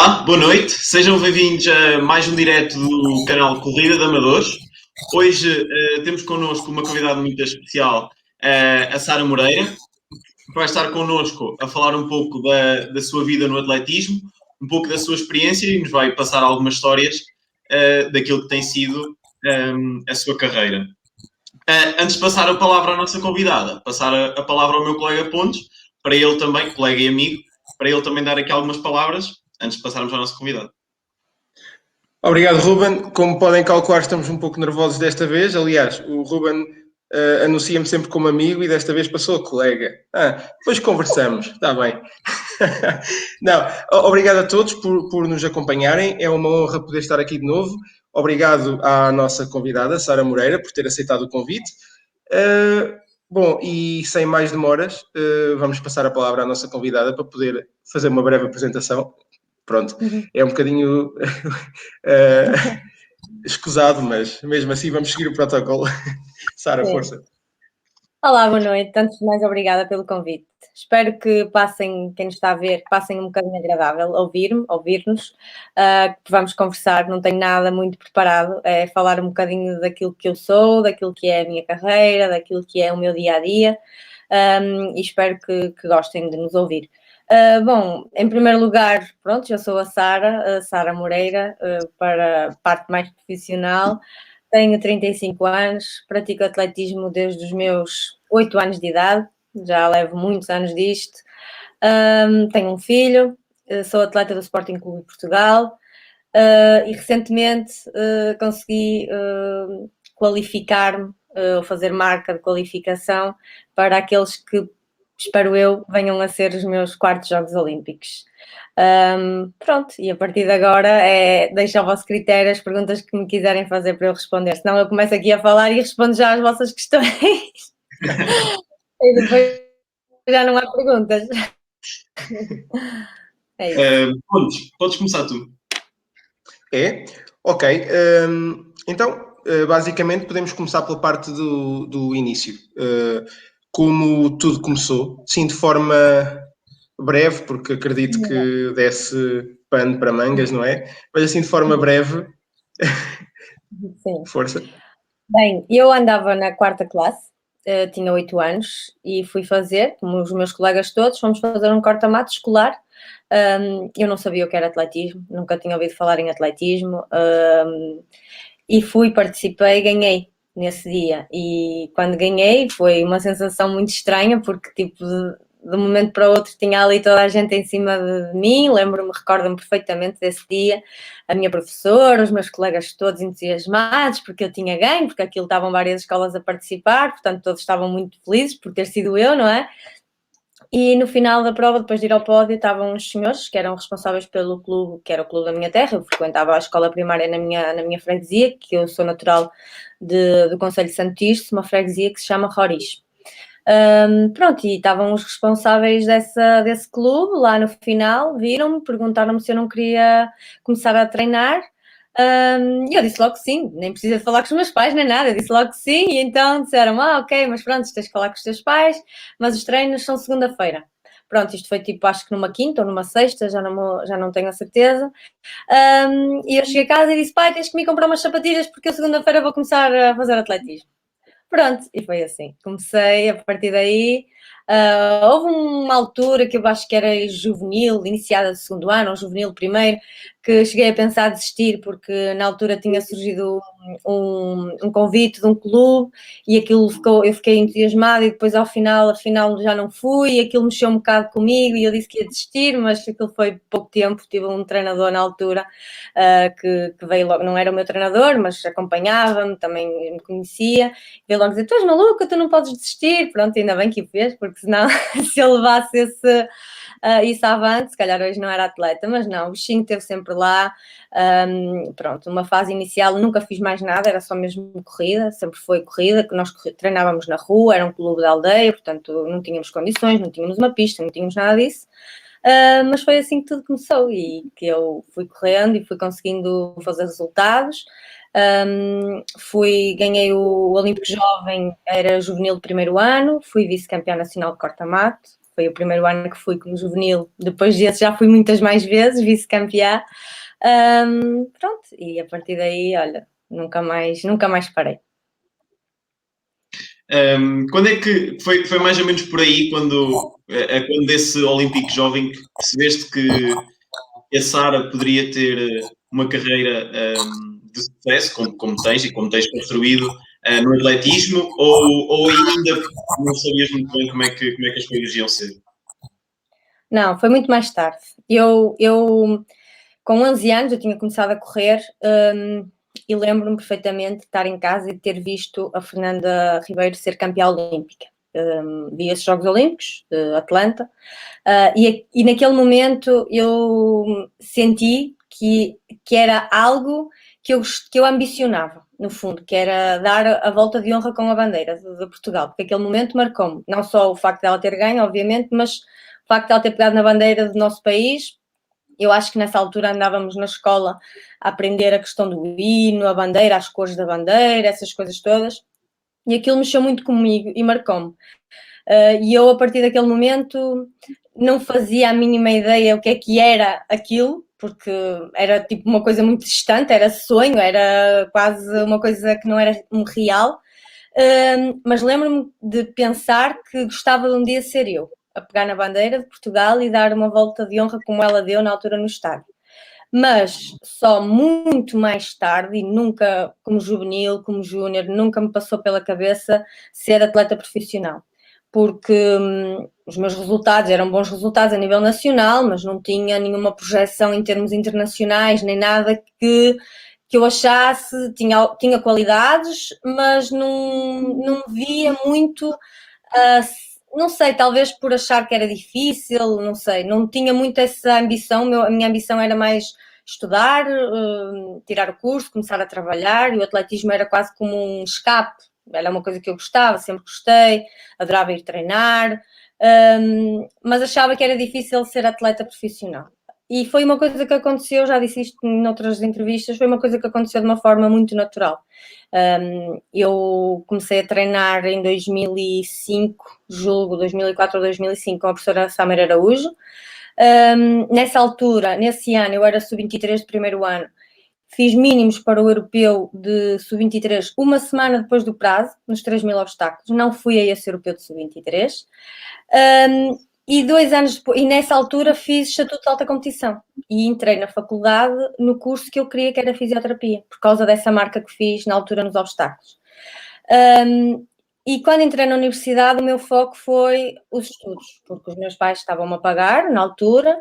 Olá, boa noite. Sejam bem-vindos a mais um direto do canal Corrida de Amadores. Hoje temos connosco uma convidada muito especial, a Sara Moreira, que vai estar connosco a falar um pouco da sua vida no atletismo, um pouco da sua experiência e nos vai passar algumas histórias daquilo que tem sido a sua carreira. Antes de passar a palavra à nossa convidada, passar a palavra ao meu colega Pontes, para ele também, colega e amigo, para ele também dar aqui algumas palavras, antes de passarmos à nossa convidada. Obrigado, Ruben. Como podem calcular, estamos um pouco nervosos desta vez. Aliás, o Ruben anuncia-me sempre como amigo e desta vez passou a colega. Depois conversamos, está bem. Não, obrigado a todos por nos acompanharem. É uma honra poder estar aqui de novo. Obrigado à nossa convidada, Sara Moreira, por ter aceitado o convite. Bom, e sem mais demoras, vamos passar a palavra à nossa convidada para poder fazer uma breve apresentação. Pronto, é um bocadinho escusado, mas mesmo assim vamos seguir o protocolo. Sara, força. Olá, boa noite. Antes de mais, obrigada pelo convite. Espero que passem, quem nos está a ver, passem um bocadinho agradável ouvir-nos, que vamos conversar, não tenho nada muito preparado, é falar um bocadinho daquilo que eu sou, daquilo que é a minha carreira, daquilo que é o meu dia-a-dia, e espero que gostem de nos ouvir. Bom, em primeiro lugar, pronto, eu sou a Sara Moreira, para a parte mais profissional. Tenho 35 anos, pratico atletismo desde os meus 8 anos de idade, já levo muitos anos disto. Tenho um filho, sou atleta do Sporting Clube de Portugal e recentemente consegui qualificar-me, ou fazer marca de qualificação para aqueles que, espero eu, venham a ser os meus quartos Jogos Olímpicos. Pronto, e a partir de agora deixo ao vosso critério as perguntas que me quiserem fazer para eu responder, senão eu começo aqui a falar e respondo já às vossas questões e depois já não há perguntas. É isso. Podes começar tu. É? Ok. Então, basicamente, podemos começar pela parte do início. Como tudo começou, sim, de forma breve, porque acredito que desse pano para mangas, não é? Mas assim, de forma breve. Sim. Força. Bem, eu andava na 4ª classe, tinha 8 anos e fui fazer, como os meus colegas todos, fomos fazer um corta-mato escolar. Eu não sabia o que era atletismo, nunca tinha ouvido falar em atletismo, e participei e ganhei nesse dia. E quando ganhei foi uma sensação muito estranha, porque tipo, de um momento para o outro tinha ali toda a gente em cima de mim, recordo-me perfeitamente desse dia, a minha professora, os meus colegas todos entusiasmados porque eu tinha ganho, porque aquilo estavam várias escolas a participar, portanto todos estavam muito felizes por ter sido eu, não é? E no final da prova, depois de ir ao pódio, estavam uns senhores que eram responsáveis pelo clube, que era o clube da minha terra. Eu frequentava a escola primária na minha freguesia, que eu sou natural do Concelho de Santo Tirso, uma freguesia que se chama Roriz. Pronto, e estavam os responsáveis desse clube lá no final, viram-me, perguntaram-me se eu não queria começar a treinar. E eu disse logo que sim, nem precisa de falar com os meus pais nem nada, eu disse logo que sim, e então disseram, ok, mas pronto, tens de falar com os teus pais, mas os treinos são segunda-feira. Pronto, isto foi tipo, acho que numa quinta ou numa sexta, já não tenho a certeza. E eu cheguei a casa e disse, pai, tens que me comprar umas sapatilhas porque eu segunda-feira vou começar a fazer atletismo. Pronto, e foi assim, comecei a partir daí. Houve uma altura que eu acho que era juvenil, iniciada do 2º ano, ou juvenil primeiro, que cheguei a pensar em desistir, porque na altura tinha surgido um convite de um clube e aquilo eu fiquei entusiasmada e depois afinal já não fui e aquilo mexeu um bocado comigo e eu disse que ia desistir, mas aquilo foi pouco tempo. Tive um treinador na altura que veio logo, não era o meu treinador, mas acompanhava-me, também me conhecia, veio logo dizer, tu és maluca, tu não podes desistir. Pronto, ainda bem que o fez, porque senão se ele levasse isso avante, se calhar hoje não era atleta, mas não, o bichinho esteve sempre lá. Pronto, uma fase inicial nunca fiz mais nada, era só mesmo corrida, sempre foi corrida, que nós treinávamos na rua, era um clube da aldeia, portanto não tínhamos condições, não tínhamos uma pista, não tínhamos nada disso. Mas foi assim que tudo começou e que eu fui correndo e fui conseguindo fazer resultados. Ganhei o Olímpico Jovem, era juvenil de 1º ano, fui vice-campeã nacional de corta-mato, foi o primeiro ano que fui como juvenil. Depois desse já fui muitas mais vezes, vice-campeã. Pronto, e a partir daí, olha, nunca mais parei. Quando é que foi mais ou menos por aí quando desse Olímpico jovem que percebeste que a Sara poderia ter uma carreira de sucesso, como tens e como tens construído no atletismo, ou ainda não sabias muito bem como é que as coisas iam ser? Não, foi muito mais tarde. Eu com 11 anos, eu tinha começado a correr e lembro-me perfeitamente de estar em casa e de ter visto a Fernanda Ribeiro ser campeã olímpica. Vi esses Jogos Olímpicos de Atlanta e naquele momento eu senti que era algo que eu ambicionava, no fundo, que era dar a volta de honra com a bandeira de Portugal, porque aquele momento marcou-me, não só o facto de ela ter ganho, obviamente, mas o facto de ela ter pegado na bandeira do nosso país. Eu acho que nessa altura andávamos na escola a aprender a questão do hino, a bandeira, as cores da bandeira, essas coisas todas, e aquilo mexeu muito comigo e marcou-me. E eu, a partir daquele momento, não fazia a mínima ideia o que era aquilo, porque era tipo uma coisa muito distante, era sonho, era quase uma coisa que não era real, mas lembro-me de pensar que gostava de um dia ser eu, a pegar na bandeira de Portugal e dar uma volta de honra como ela deu na altura no estádio. Mas só muito mais tarde, e nunca como juvenil, como júnior, nunca me passou pela cabeça ser atleta profissional. Porque os meus resultados eram bons resultados a nível nacional, mas não tinha nenhuma projeção em termos internacionais, nem nada que eu achasse, tinha qualidades, mas não via muito, não sei, talvez por achar que era difícil, não sei, não tinha muito essa ambição, a minha ambição era mais estudar, tirar o curso, começar a trabalhar, e o atletismo era quase como um escape, era uma coisa que eu gostava, sempre gostei, adorava ir treinar, mas achava que era difícil ser atleta profissional. E foi uma coisa que aconteceu, já disse isto em outras entrevistas, foi uma coisa que aconteceu de uma forma muito natural. Eu comecei a treinar em 2005, julgo, 2004 ou 2005, com a professora Samara Araújo. Nessa altura, nesse ano, eu era sub-23 de primeiro ano, fiz mínimos para o europeu de sub-23 uma semana depois do prazo, nos 3.000 obstáculos. Não fui a esse europeu de sub-23. E 2 anos depois, e nessa altura fiz estatuto de alta competição e entrei na faculdade no curso que eu queria, que era fisioterapia, por causa dessa marca que fiz na altura nos obstáculos. E quando entrei na universidade, o meu foco foi os estudos, porque os meus pais estavam-me a pagar na altura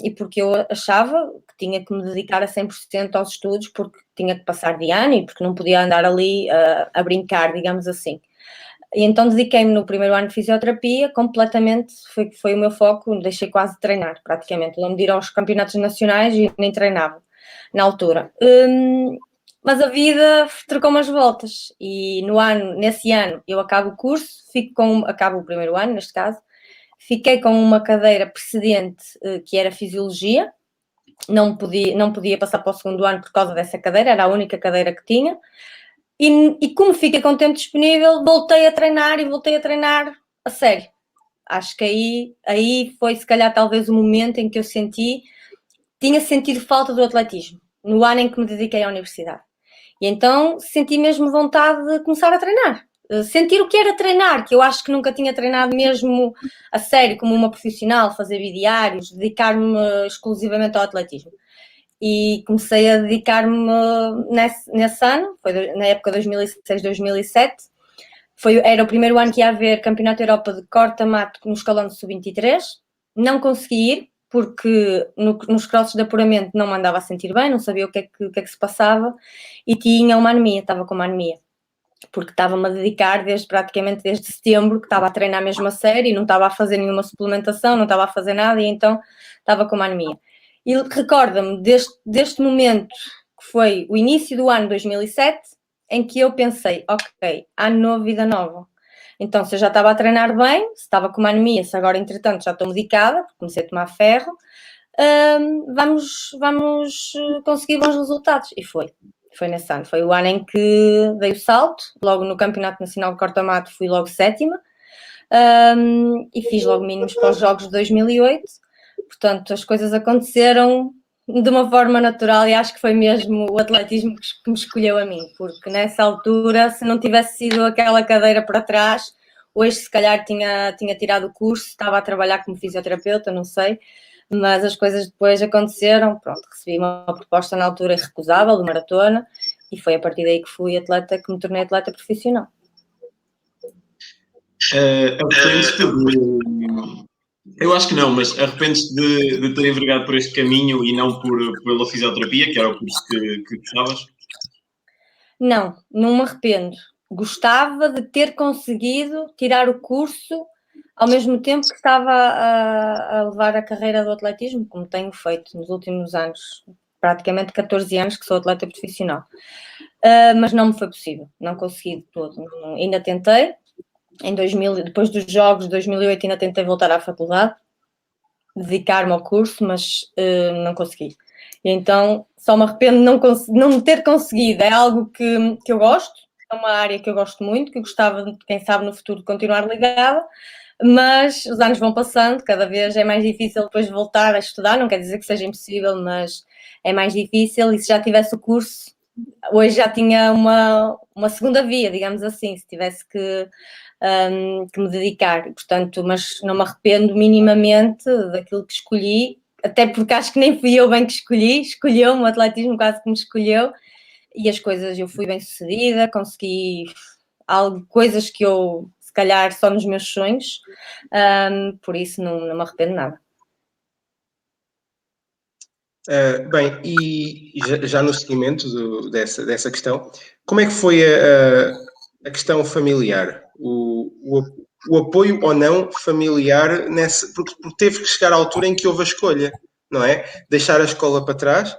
e porque eu achava que tinha que me dedicar a 100% aos estudos, porque tinha que passar de ano e porque não podia andar ali a brincar, digamos assim. E então dediquei-me no primeiro ano de fisioterapia, completamente, foi o meu foco, deixei quase de treinar, praticamente. Lembro de ir aos campeonatos nacionais e nem treinava na altura. Mas a vida trocou umas voltas e nesse ano eu acabo o curso, acabo o primeiro ano, neste caso, fiquei com uma cadeira precedente que era Fisiologia, não podia passar para o segundo ano por causa dessa cadeira, era a única cadeira que tinha. E como fiquei com tempo disponível, voltei a treinar a sério. Acho que aí foi, se calhar, talvez o momento em que eu tinha sentido falta do atletismo, no ano em que me dediquei à universidade. E então senti mesmo vontade de começar a treinar. Sentir o que era treinar, que eu acho que nunca tinha treinado mesmo a sério, como uma profissional, fazer bidiários, dedicar-me exclusivamente ao atletismo. E comecei a dedicar-me nesse ano, foi na época 2006-2007. Era o primeiro ano que ia haver Campeonato Europa de corta-mato no escalão de sub-23. Não consegui ir, porque nos crosses de apuramento não me andava a sentir bem, não sabia o que é que se passava, e tinha uma anemia, estava com uma anemia. Porque estava-me a dedicar praticamente desde setembro, que estava a treinar mesmo a sério, e não estava a fazer nenhuma suplementação, não estava a fazer nada, e então estava com uma anemia. E recorda-me deste momento, que foi o início do ano 2007, em que eu pensei, ok, ano novo, vida nova. Então, se eu já estava a treinar bem, se estava com uma anemia, se agora, entretanto, já estou medicada, porque comecei a tomar ferro, vamos conseguir bons resultados. E foi nesse ano. Foi o ano em que dei o salto, logo no Campeonato Nacional de Corta-Mato fui logo sétima. e fiz logo mínimos para os Jogos de 2008. Portanto, as coisas aconteceram de uma forma natural e acho que foi mesmo o atletismo que me escolheu a mim, porque nessa altura, se não tivesse sido aquela cadeira para trás, hoje se calhar tinha tirado o curso, estava a trabalhar como fisioterapeuta, não sei, mas as coisas depois aconteceram, pronto, recebi uma proposta na altura irrecusável de maratona e foi a partir daí que fui atleta, que me tornei atleta profissional. Arrependes-te de... Eu acho que não, mas arrependes-te de ter envergado por este caminho e não pela fisioterapia, que era o curso que gostavas? Não me arrependo. Gostava de ter conseguido tirar o curso ao mesmo tempo que estava a levar a carreira do atletismo, como tenho feito nos últimos anos, praticamente 14 anos que sou atleta profissional. Mas não me foi possível, não consegui de todo. Ainda tentei, depois dos Jogos de 2008 ainda tentei voltar à faculdade, dedicar-me ao curso, mas não consegui. E então só me arrependo de não ter conseguido. É algo que eu gosto, é uma área que eu gosto muito, que eu gostava, quem sabe, no futuro de continuar ligada, mas os anos vão passando, cada vez é mais difícil depois de voltar a estudar, não quer dizer que seja impossível, mas é mais difícil, e se já tivesse o curso, hoje já tinha uma segunda via, digamos assim, se tivesse que me dedicar, portanto, mas não me arrependo minimamente daquilo que escolhi, até porque acho que nem fui eu bem que escolheu-me, o atletismo quase que me escolheu, e as coisas, eu fui bem sucedida, consegui coisas que eu, se calhar, só nos meus sonhos, por isso não me arrependo nada. Bem, e já no seguimento dessa questão, como é que foi a questão familiar? O apoio ou não familiar, porque teve que chegar à altura em que houve a escolha, não é? Deixar a escola para trás.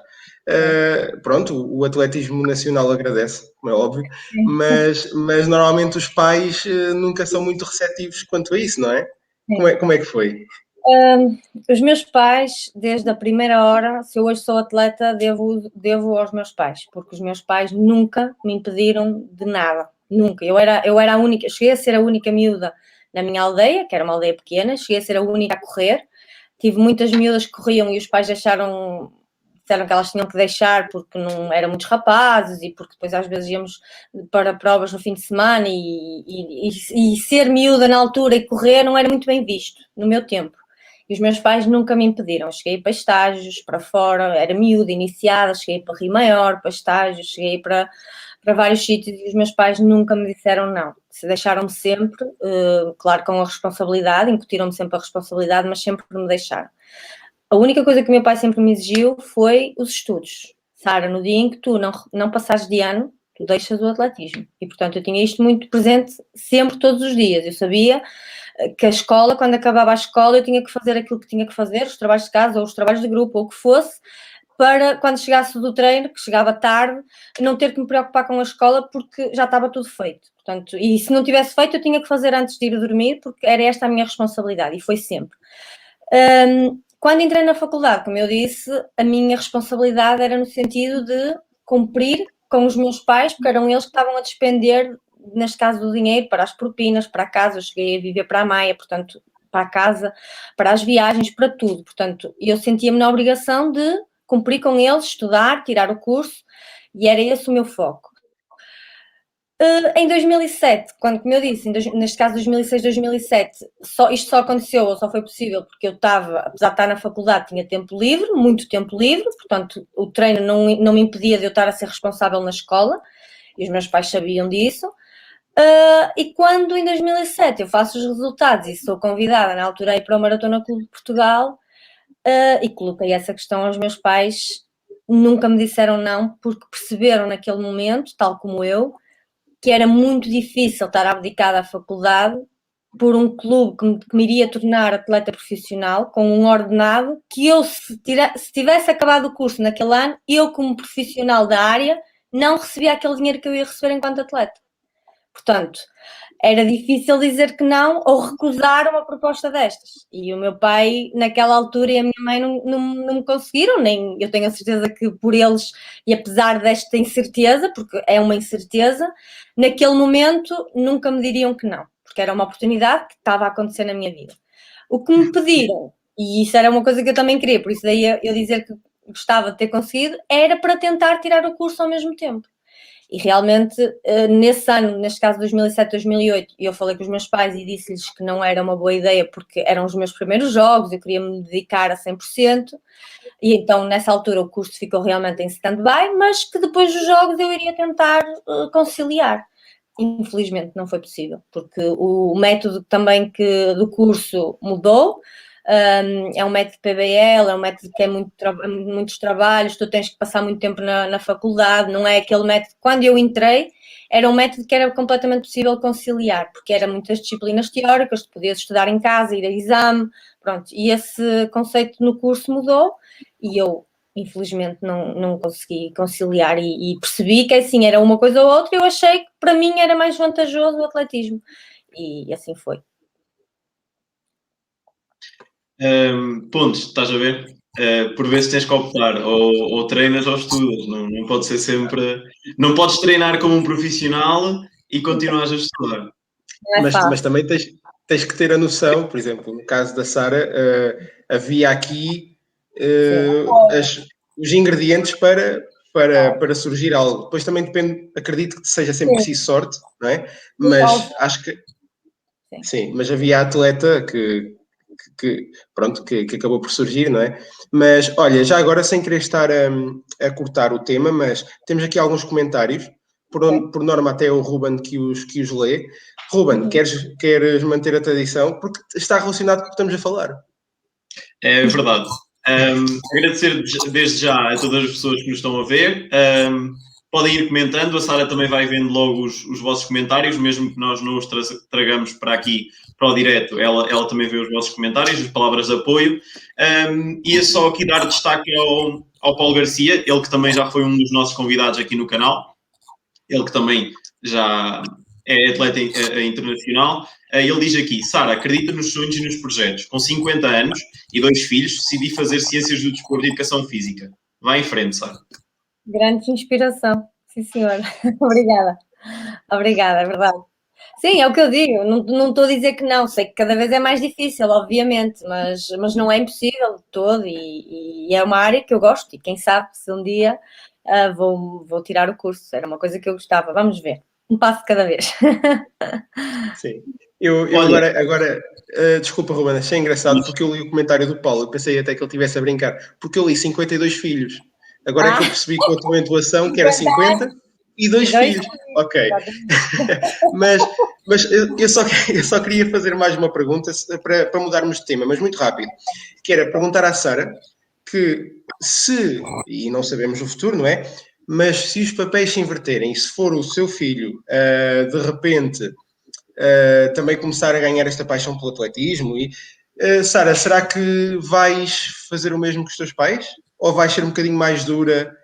Pronto, o atletismo nacional agradece, como é óbvio, mas normalmente os pais nunca são muito receptivos quanto a isso, não é? Como é que foi? Os meus pais, desde a primeira hora, se eu hoje sou atleta, devo aos meus pais, porque os meus pais nunca me impediram de nada, nunca. Eu era a única, cheguei a ser a única miúda na minha aldeia, que era uma aldeia pequena, cheguei a ser a única a correr. Tive muitas miúdas que corriam e os pais disseram que elas tinham que deixar porque não eram muitos rapazes e porque depois às vezes íamos para provas no fim de semana e ser miúda na altura e correr não era muito bem visto no meu tempo. E os meus pais nunca me impediram. Eu cheguei para estágios, para fora, era miúda, iniciada, cheguei para Rio Maior, para estágios, cheguei para vários sítios e os meus pais nunca me disseram não. Se deixaram-me sempre, claro, com a responsabilidade, incutiram-me sempre a responsabilidade, mas sempre me deixaram. A única coisa que o meu pai sempre me exigiu foi os estudos. Sara, no dia em que tu não passares de ano, tu deixas o atletismo. E, portanto, eu tinha isto muito presente sempre, todos os dias. Eu sabia que a escola, quando acabava a escola, eu tinha que fazer aquilo que tinha que fazer, os trabalhos de casa ou os trabalhos de grupo, ou o que fosse, para quando chegasse do treino, que chegava tarde, não ter que me preocupar com a escola porque já estava tudo feito. Portanto, e se não tivesse feito, eu tinha que fazer antes de ir dormir, porque era esta a minha responsabilidade, e foi sempre. Quando entrei na faculdade, como eu disse, a minha responsabilidade era no sentido de cumprir com os meus pais, porque eram eles que estavam a despender, neste caso, do dinheiro para as propinas, para a casa. Eu cheguei a viver para a Maia, portanto, para a casa, para as viagens, para tudo. Portanto, eu sentia-me na obrigação de cumprir com eles, estudar, tirar o curso, e era esse o meu foco. Em 2007, como eu disse, neste caso 2006, 2007, isto só aconteceu, ou só foi possível porque eu estava, apesar de estar na faculdade, tinha tempo livre, muito tempo livre, portanto o treino não me impedia de eu estar a ser responsável na escola, e os meus pais sabiam disso. E quando em 2007 eu faço os resultados e sou convidada na altura a ir para o Maratona Clube de Portugal, e coloquei essa questão aos meus pais, nunca me disseram não, porque perceberam naquele momento, tal como eu, que era muito difícil estar abdicada à faculdade por um clube que me iria tornar atleta profissional, com um ordenado, que eu, se tivesse acabado o curso naquele ano, eu como profissional da área, não recebia aquele dinheiro que eu ia receber enquanto atleta. Portanto, era difícil dizer que não ou recusar uma proposta destas. E o meu pai, naquela altura, e a minha mãe não me conseguiram, nem eu tenho a certeza que por eles, e apesar desta incerteza, porque é uma incerteza, naquele momento nunca me diriam que não. porque era uma oportunidade que estava a acontecer na minha vida. O que me pediram, e isso era uma coisa que eu também queria, por isso daí eu dizer que gostava de ter conseguido, era para tentar tirar o curso ao mesmo tempo. E realmente, nesse ano, neste caso 2007, 2008, eu falei com os meus pais e disse-lhes que não era uma boa ideia porque eram os meus primeiros jogos, eu queria me dedicar a 100%, e então nessa altura o curso ficou realmente em stand-by, mas que depois dos jogos eu iria tentar conciliar. Infelizmente não foi possível, porque o método também do curso mudou. É um método PBL, é um método que é muitos trabalhos, tu tens que passar muito tempo na faculdade, não é aquele método. Quando eu entrei, era um método que era completamente possível conciliar, porque eram muitas disciplinas teóricas, tu podias estudar em casa, ir a exame, pronto, e esse conceito no curso mudou, e eu, infelizmente, não consegui conciliar, e percebi que assim, era uma coisa ou outra, e eu achei que para mim era mais vantajoso o atletismo, e assim foi. Pontos, estás a ver? Por vezes tens que optar, ou treinas ou estudas, não pode ser sempre. Não podes treinar como um profissional e continuas a estudar. Não é fácil. Mas também tens que ter a noção, por exemplo, no caso da Sara, havia aqui os ingredientes para surgir algo. Depois também depende, acredito que seja sempre preciso sorte, não é? Mas acho que sim, mas havia atleta que acabou por surgir, não é? Mas olha, já agora sem querer estar a cortar o tema, mas temos aqui alguns comentários, por norma até o Ruben que os lê. Ruben, queres manter a tradição? Porque está relacionado com o que estamos a falar. É verdade. Agradecer desde já a todas as pessoas que nos estão a ver. Podem ir comentando, a Sara também vai vendo logo os vossos comentários, mesmo que nós não os tragamos para aqui, para o direto, ela também vê os vossos comentários, as palavras de apoio. Ia só aqui dar destaque ao Paulo Garcia, ele que também já foi um dos nossos convidados aqui no canal, ele que também já é atleta internacional. Ele diz aqui: Sara, acredita nos sonhos e nos projetos. Com 50 anos e 2 filhos, decidi fazer Ciências do Desporto e Educação Física. Vai em frente, Sara. Grande inspiração, sim senhora. Obrigada, é verdade. Sim, é o que eu digo, não estou a dizer que não, sei que cada vez é mais difícil, obviamente, mas não é impossível de todo, e é uma área que eu gosto, e quem sabe se um dia vou tirar o curso, era uma coisa que eu gostava, vamos ver, um passo de cada vez. Sim. Eu agora desculpa, Ruben, achei engraçado porque eu li o comentário do Paulo, eu pensei até que ele estivesse a brincar, porque eu li 52 filhos. Agora é que eu percebi com a tua intuação que era 50 e 2 filhos. Ok. mas eu só queria fazer mais uma pergunta para mudarmos de tema, mas muito rápido. Que era perguntar à Sara que se, e não sabemos o futuro, não é? Mas se os papéis se inverterem e se for o seu filho, de repente, também começar a ganhar esta paixão pelo atletismo, e Sara, será que vais fazer o mesmo que os teus pais? Ou vais ser um bocadinho mais dura?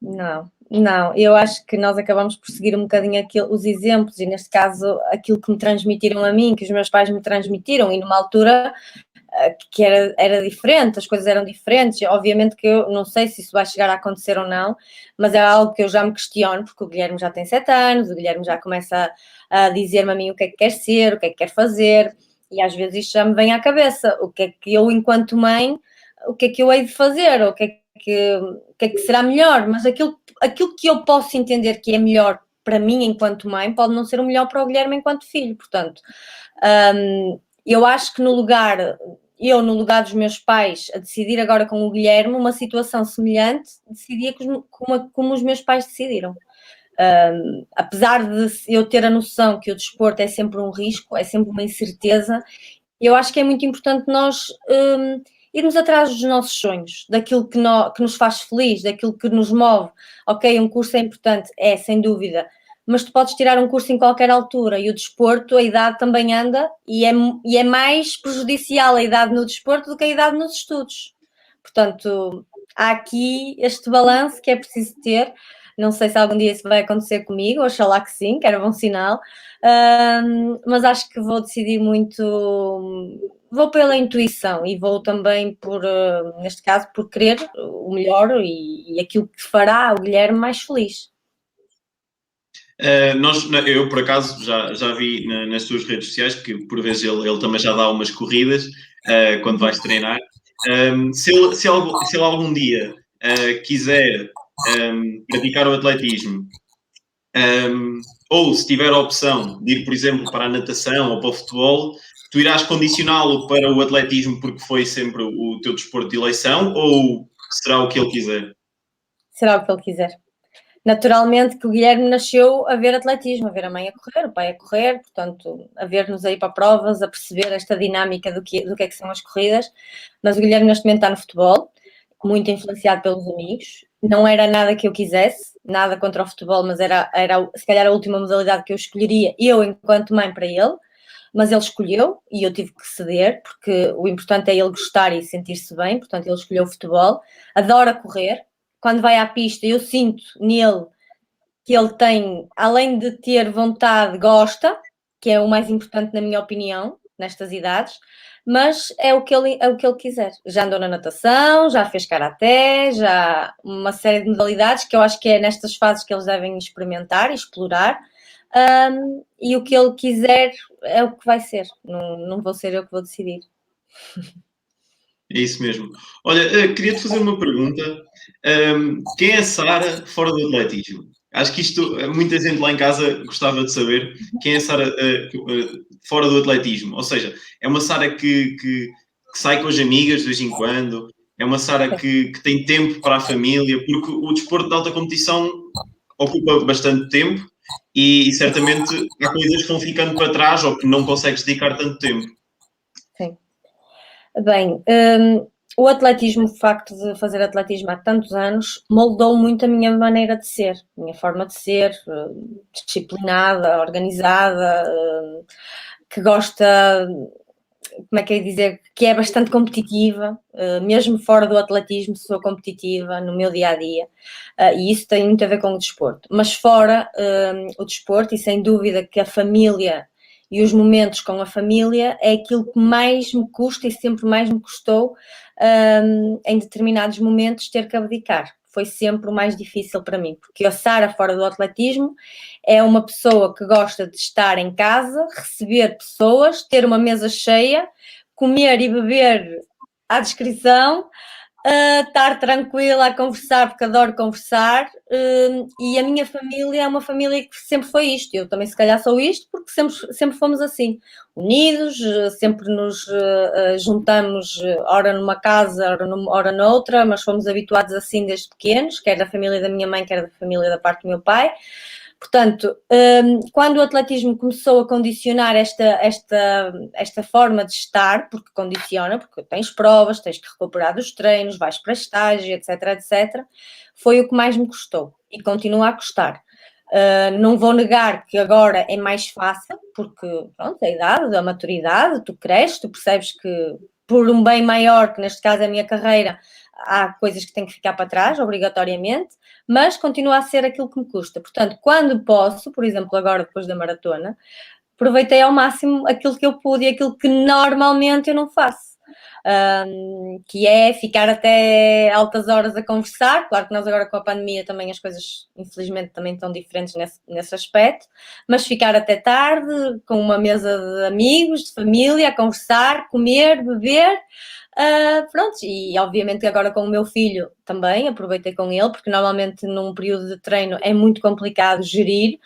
Não, eu acho que nós acabamos por seguir um bocadinho os exemplos, e neste caso aquilo que me transmitiram a mim, que os meus pais me transmitiram, e numa altura que era diferente, as coisas eram diferentes. Obviamente que eu não sei se isso vai chegar a acontecer ou não, mas é algo que eu já me questiono, porque o Guilherme já tem 7 anos, o Guilherme já começa a dizer-me a mim o que é que quer ser, o que é que quer fazer, e às vezes isto já me vem à cabeça, o que é que eu, enquanto mãe, o que é que eu hei de fazer, o que é que será melhor, mas aquilo que eu posso entender que é melhor para mim enquanto mãe, pode não ser o melhor para o Guilherme enquanto filho, portanto, eu acho que no lugar dos meus pais, a decidir agora com o Guilherme uma situação semelhante, decidia como os meus pais decidiram. Apesar de eu ter a noção que o desporto é sempre um risco, é sempre uma incerteza, eu acho que é muito importante nós irmos atrás dos nossos sonhos, daquilo que nos faz feliz, daquilo que nos move. Ok, um curso é importante, sem dúvida, mas tu podes tirar um curso em qualquer altura, e o desporto, a idade também anda, e é mais prejudicial a idade no desporto do que a idade nos estudos. Portanto, há aqui este balanço que é preciso ter. Não sei se algum dia isso vai acontecer comigo, oxalá que sim, que era bom sinal, mas acho que vou decidir muito, vou pela intuição, e vou também neste caso, por querer o melhor e aquilo que fará o Guilherme mais feliz. Eu, por acaso, já vi nas suas redes sociais que, por vezes, ele também já dá umas corridas quando vais treinar. Se ele algum dia quiser praticar o atletismo, ou se tiver a opção de ir, por exemplo, para a natação ou para o futebol, tu irás condicioná-lo para o atletismo porque foi sempre o teu desporto de eleição, ou será o que ele quiser? Será o que ele quiser. Naturalmente que o Guilherme nasceu a ver atletismo, a ver a mãe a correr, o pai a correr, portanto, a ver-nos aí para provas, a perceber esta dinâmica do que é que são as corridas, mas o Guilherme neste momento está no futebol, muito influenciado pelos amigos, não era nada que eu quisesse, nada contra o futebol, mas era se calhar a última modalidade que eu escolheria, eu enquanto mãe para ele, mas ele escolheu e eu tive que ceder, porque o importante é ele gostar e sentir-se bem, portanto ele escolheu o futebol, adora correr. Quando vai à pista, eu sinto nele que ele tem, além de ter vontade, gosta, que é o mais importante na minha opinião, nestas idades, mas é o que ele quiser. Já andou na natação, já fez karaté, já uma série de modalidades que eu acho que é nestas fases que eles devem experimentar e explorar. E o que ele quiser é o que vai ser, não vou ser eu que vou decidir. É isso mesmo. Olha, queria-te fazer uma pergunta. Quem é a Sara fora do atletismo? Acho que isto, muita gente lá em casa gostava de saber quem é a Sara fora do atletismo. Ou seja, é uma Sara que sai com as amigas de vez em quando, é uma Sara que tem tempo para a família, porque o desporto de alta competição ocupa bastante tempo e certamente há coisas que vão ficando para trás ou que não consegues dedicar tanto tempo. Sim. Bem, o atletismo, o facto de fazer atletismo há tantos anos, moldou muito a minha maneira de ser, a minha forma de ser, disciplinada, organizada, que gosta, como é que é dizer, que é bastante competitiva, mesmo fora do atletismo sou competitiva no meu dia-a-dia, e isso tem muito a ver com o desporto. Mas fora o desporto, e sem dúvida que a família e os momentos com a família é aquilo que mais me custa e sempre mais me custou em determinados momentos ter que abdicar. Foi sempre o mais difícil para mim, porque a Sara fora do atletismo é uma pessoa que gosta de estar em casa, receber pessoas, ter uma mesa cheia, comer e beber à discrição, estar tranquila a conversar, porque adoro conversar, e a minha família é uma família que sempre foi isto. Eu também se calhar sou isto, porque sempre fomos assim, unidos, sempre nos juntamos, ora numa casa, ora noutra, mas fomos habituados assim desde pequenos, quer da família da minha mãe, quer da família da parte do meu pai. Portanto, quando o atletismo começou a condicionar esta forma de estar, porque condiciona, porque tens provas, tens que recuperar dos treinos, vais para estágio, etc, etc, foi o que mais me custou e continua a custar. Não vou negar que agora é mais fácil, porque pronto, a idade, a maturidade, tu cresces, tu percebes que por um bem maior, que neste caso é a minha carreira, há coisas que têm que ficar para trás, obrigatoriamente, mas continua a ser aquilo que me custa. Portanto, quando posso, por exemplo, agora depois da maratona, aproveitei ao máximo aquilo que eu pude e aquilo que normalmente eu não faço. Que é ficar até altas horas a conversar. Claro que nós agora com a pandemia também as coisas, infelizmente, também estão diferentes nesse aspecto, mas ficar até tarde com uma mesa de amigos, de família, a conversar, comer, beber. Pronto, e obviamente agora com o meu filho também aproveitei com ele, porque normalmente num período de treino é muito complicado gerir.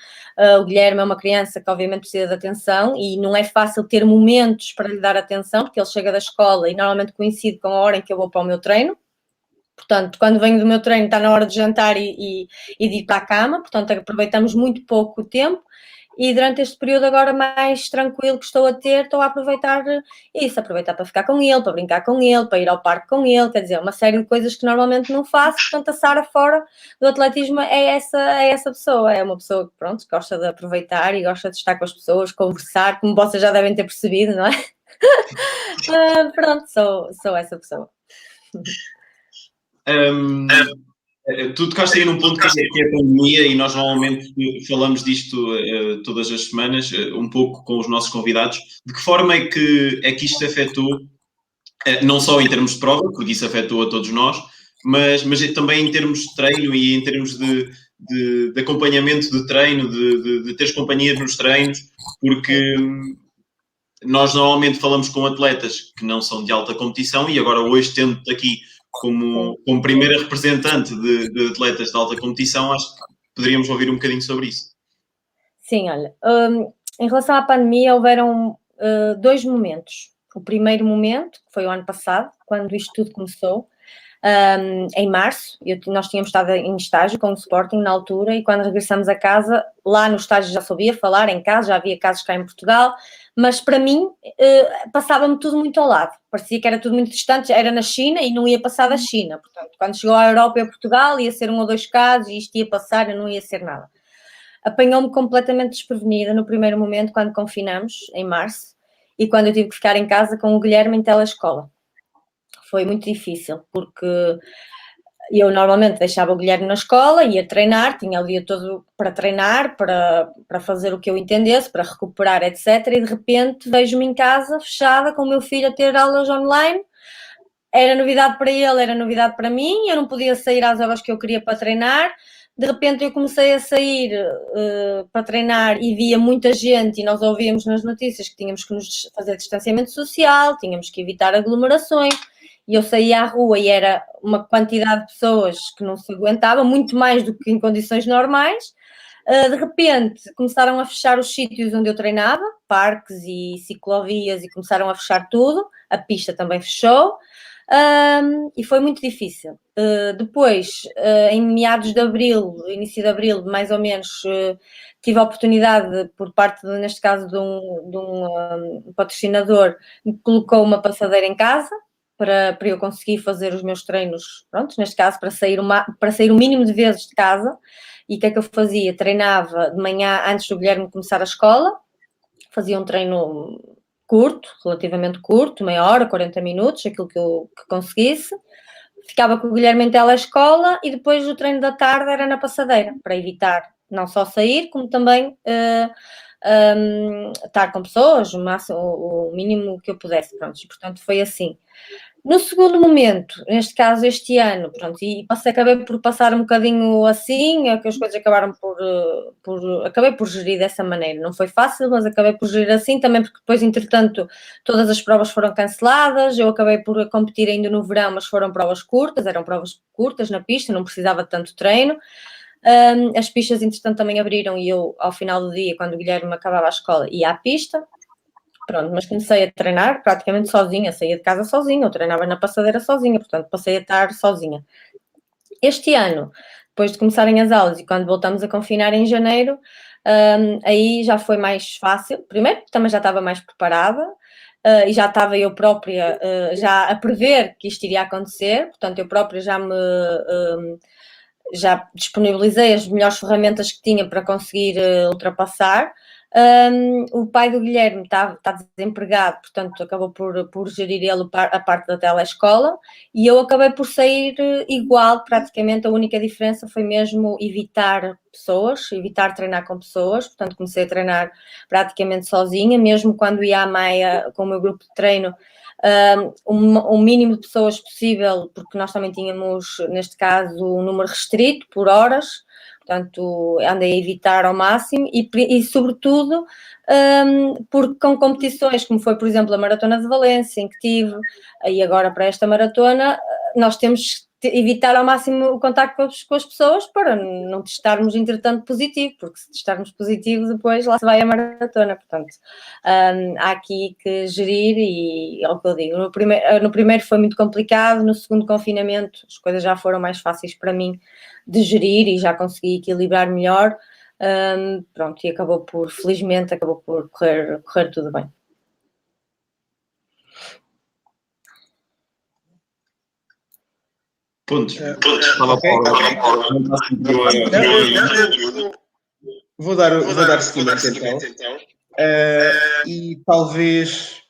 O Guilherme é uma criança que obviamente precisa de atenção e não é fácil ter momentos para lhe dar atenção, porque ele chega da escola e normalmente coincide com a hora em que eu vou para o meu treino. Portanto, quando venho do meu treino está na hora de jantar e de ir para a cama, portanto aproveitamos muito pouco o tempo. E durante este período agora mais tranquilo que estou a ter, estou a aproveitar isso, aproveitar para ficar com ele, para brincar com ele, para ir ao parque com ele, quer dizer, uma série de coisas que normalmente não faço. Portanto, a Sara fora do atletismo é essa pessoa, é uma pessoa que, pronto, gosta de aproveitar e gosta de estar com as pessoas, conversar, como vocês já devem ter percebido, não é? Pronto, sou essa pessoa. Tu tocaste aí num ponto que é a pandemia e nós normalmente falamos disto todas as semanas, um pouco com os nossos convidados. De que forma é que isto afetou, não só em termos de prova, porque isso afetou a todos nós, mas também em termos de treino e em termos de de acompanhamento de treino, de teres companhia nos treinos, porque nós normalmente falamos com atletas que não são de alta competição e agora hoje tendo-te aqui como primeira representante de atletas de alta competição, acho que poderíamos ouvir um bocadinho sobre isso. Sim, olha, em relação à pandemia houveram 2 momentos. O primeiro momento, que foi o ano passado, quando isto tudo começou, em março, nós tínhamos estado em estágio com o Sporting na altura e quando regressamos a casa, lá no estágio já sabia falar, em casa, já havia casos cá em Portugal, mas para mim passava-me tudo muito ao lado, parecia que era tudo muito distante, era na China e não ia passar da China, portanto, quando chegou à Europa e a Portugal ia ser 1 ou 2 casos e isto ia passar e não ia ser nada. Apanhou-me completamente desprevenida no primeiro momento, quando confinamos, em março, e quando eu tive que ficar em casa com o Guilherme em telescola. Foi muito difícil, porque eu normalmente deixava o Guilherme na escola, ia treinar, tinha o dia todo para treinar, para fazer o que eu entendesse, para recuperar, etc. E de repente vejo-me em casa, fechada, com o meu filho a ter aulas online. Era novidade para ele, era novidade para mim, eu não podia sair às horas que eu queria para treinar. De repente eu comecei a sair para treinar e via muita gente e nós ouvíamos nas notícias que tínhamos que nos fazer distanciamento social, tínhamos que evitar aglomerações. E eu saía à rua e era uma quantidade de pessoas que não se aguentava, muito mais do que em condições normais. De repente, começaram a fechar os sítios onde eu treinava, parques e ciclovias, e começaram a fechar tudo. A pista também fechou. E foi muito difícil. Depois, em meados de abril, início de abril, mais ou menos, tive a oportunidade, por parte, neste caso, de um patrocinador, me colocou uma passadeira em casa, para eu conseguir fazer os meus treinos, pronto, neste caso, para sair o mínimo de vezes de casa. E o que é que eu fazia? Treinava de manhã, antes do Guilherme começar a escola, fazia um treino curto, relativamente curto, meia hora, 40 minutos, aquilo que eu conseguisse. Ficava com o Guilherme em telescola e depois o treino da tarde era na passadeira, para evitar não só sair, como também estar com pessoas, o mínimo que eu pudesse, pronto. E, portanto, foi assim. No segundo momento, neste caso este ano, pronto, e acabei por passar um bocadinho assim, é que as coisas acabaram acabei por gerir dessa maneira. Não foi fácil, mas acabei por gerir assim, também porque depois, entretanto, todas as provas foram canceladas, eu acabei por competir ainda no verão, mas foram provas curtas, eram provas curtas na pista, não precisava de tanto treino. As pistas, entretanto, também abriram e eu, ao final do dia, quando o Guilherme acabava a escola, ia à pista. Pronto, mas comecei a treinar praticamente sozinha, saía de casa sozinha, eu treinava na passadeira sozinha, portanto passei a estar sozinha. Este ano, depois de começarem as aulas e quando voltamos a confinar em janeiro, aí já foi mais fácil. Primeiro, também já estava mais preparada e já estava eu própria já a prever que isto iria acontecer, portanto eu própria já disponibilizei as melhores ferramentas que tinha para conseguir ultrapassar. O pai do Guilherme está desempregado, portanto acabou por gerir ele a parte da telescola e eu acabei por sair igual, praticamente a única diferença foi mesmo evitar pessoas, evitar treinar com pessoas, portanto comecei a treinar praticamente sozinha, mesmo quando ia à meia com o meu grupo de treino, o mínimo de pessoas possível, porque nós também tínhamos, neste caso, um número restrito por horas. Portanto, andei a evitar ao máximo e sobretudo, porque com competições, como foi, por exemplo, a Maratona de Valência, em que tive, e agora para esta maratona, nós temos que evitar ao máximo o contacto com as pessoas para não testarmos, entretanto, positivo, porque se testarmos positivo, depois lá se vai a maratona. Portanto, há aqui que gerir e é o que eu digo. No primeiro foi muito complicado, no segundo confinamento as coisas já foram mais fáceis para mim de gerir e já consegui equilibrar melhor, pronto, e felizmente acabou por correr tudo bem. Pontos. Vou dar seguimento então. E talvez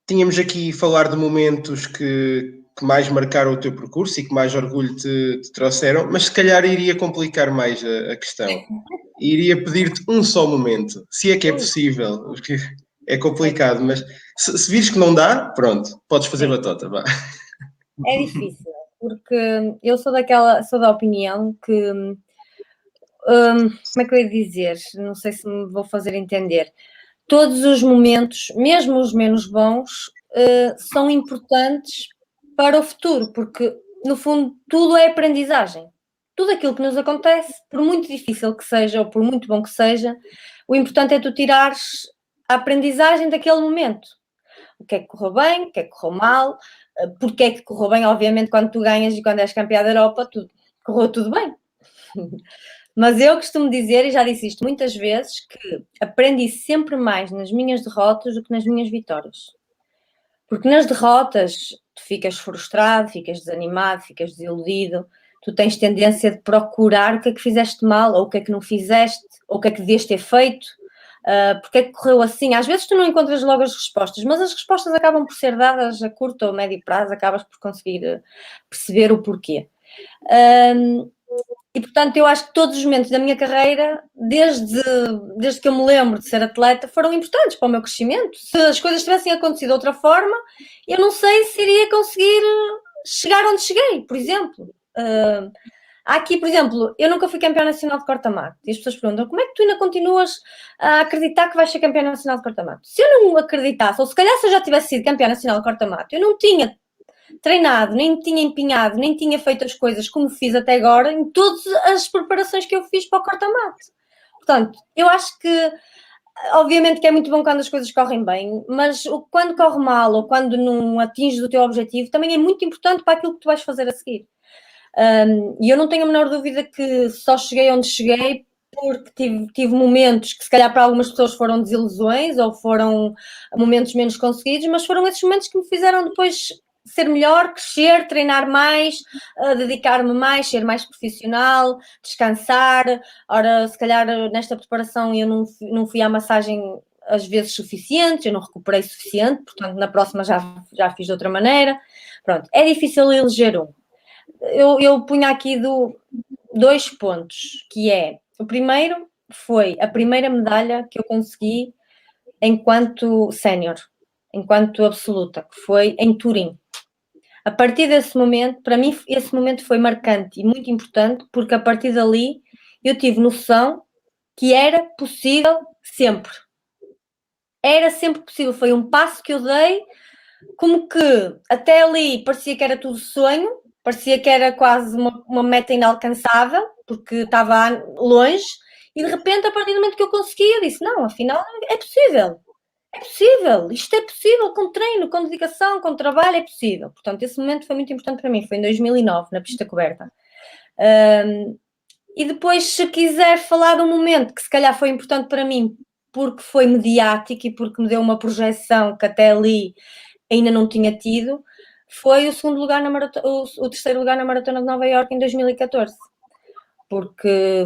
tínhamos aqui falar de momentos que mais marcaram o teu percurso e que mais orgulho te trouxeram, mas se calhar iria complicar mais a questão. Iria pedir-te um só momento, se é que é possível, porque é complicado, mas se vires que não dá, pronto, podes fazer batota, vá. É difícil, porque eu sou da opinião que como é que eu ia dizer? Não sei se me vou fazer entender. Todos os momentos, mesmo os menos bons, são importantes para o futuro, porque, no fundo, tudo é aprendizagem. Tudo aquilo que nos acontece, por muito difícil que seja ou por muito bom que seja, o importante é tu tirares a aprendizagem daquele momento. O que é que correu bem, o que é que correu mal, porque é que correu bem, obviamente, quando tu ganhas e quando és campeã da Europa, correu tudo bem. Mas eu costumo dizer, e já disse isto muitas vezes, que aprendi sempre mais nas minhas derrotas do que nas minhas vitórias. Porque nas derrotas tu ficas frustrado, ficas desanimado, ficas desiludido, tu tens tendência de procurar o que é que fizeste mal, ou o que é que não fizeste, ou o que é que devias ter feito, porque é que correu assim. Às vezes tu não encontras logo as respostas, mas as respostas acabam por ser dadas a curto ou médio prazo, acabas por conseguir perceber o porquê. E, portanto, eu acho que todos os momentos da minha carreira, desde que eu me lembro de ser atleta, foram importantes para o meu crescimento. Se as coisas tivessem acontecido de outra forma, eu não sei se iria conseguir chegar onde cheguei, por exemplo. Há aqui, por exemplo, eu nunca fui campeã nacional de corta-mato. E as pessoas perguntam, como é que tu ainda continuas a acreditar que vais ser campeã nacional de corta-mato? Se eu não acreditasse, ou se calhar se eu já tivesse sido campeã nacional de corta-mato, eu não tinha treinado, nem tinha empenhado, nem tinha feito as coisas como fiz até agora em todas as preparações que eu fiz para o corta-mato. Portanto, eu acho que, obviamente que é muito bom quando as coisas correm bem, mas quando corre mal ou quando não atinges o teu objetivo, também é muito importante para aquilo que tu vais fazer a seguir. E eu não tenho a menor dúvida que só cheguei onde cheguei porque tive momentos que se calhar para algumas pessoas foram desilusões ou foram momentos menos conseguidos, mas foram esses momentos que me fizeram depois ser melhor, crescer, treinar mais, dedicar-me mais, ser mais profissional, descansar. Ora, se calhar nesta preparação eu não fui à massagem às vezes suficientes, eu não recuperei suficiente, portanto na próxima já fiz de outra maneira. Pronto, é difícil eleger um. Eu punho aqui 2 pontos, que é, o primeiro foi a primeira medalha que eu consegui enquanto sénior, enquanto absoluta, que foi em Turim. A partir desse momento, para mim, esse momento foi marcante e muito importante, porque a partir dali eu tive noção que era possível sempre. Era sempre possível. Foi um passo que eu dei, como que até ali parecia que era tudo sonho, parecia que era quase uma meta inalcançável, porque estava longe, e de repente, a partir do momento que eu consegui, eu disse, não, afinal é possível. É possível, isto é possível, com treino, com dedicação, com trabalho, é possível. Portanto, esse momento foi muito importante para mim, foi em 2009, na pista coberta. E depois, se quiser falar de um momento que se calhar foi importante para mim, porque foi mediático e porque me deu uma projeção que até ali ainda não tinha tido, foi o segundo lugar na maratona, o terceiro lugar na Maratona de Nova Iorque em 2014. Porque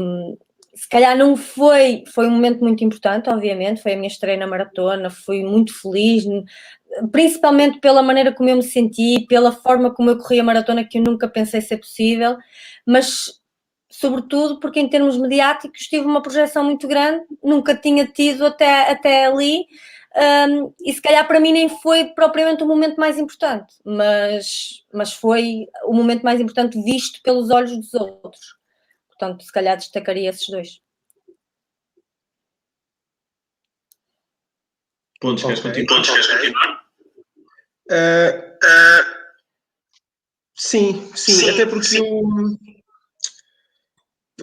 se calhar não foi um momento muito importante, obviamente, foi a minha estreia na maratona, fui muito feliz, principalmente pela maneira como eu me senti, pela forma como eu corri a maratona, que eu nunca pensei ser possível, mas sobretudo porque em termos mediáticos tive uma projeção muito grande, nunca tinha tido até ali, e se calhar para mim nem foi propriamente o momento mais importante, mas foi o momento mais importante visto pelos olhos dos outros. Portanto, se calhar destacaria esses 2. Pontos, queres Ok. continuar? Sim, até porque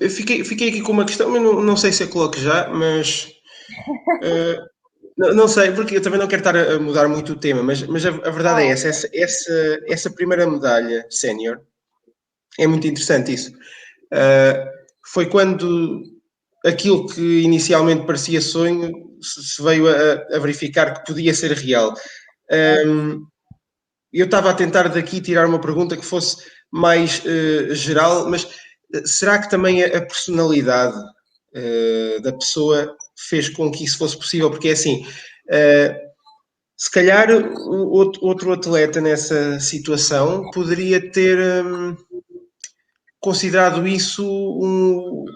eu fiquei aqui com uma questão, mas não sei se a coloco já, mas não sei, porque eu também não quero estar a mudar muito o tema, mas a verdade é essa primeira medalha sénior, é muito interessante isso. Foi quando aquilo que inicialmente parecia sonho se veio a verificar que podia ser real. Eu estava a tentar daqui tirar uma pergunta que fosse mais geral, mas será que também a personalidade da pessoa fez com que isso fosse possível? Porque é assim, se calhar outro atleta nessa situação poderia ter considerado isso o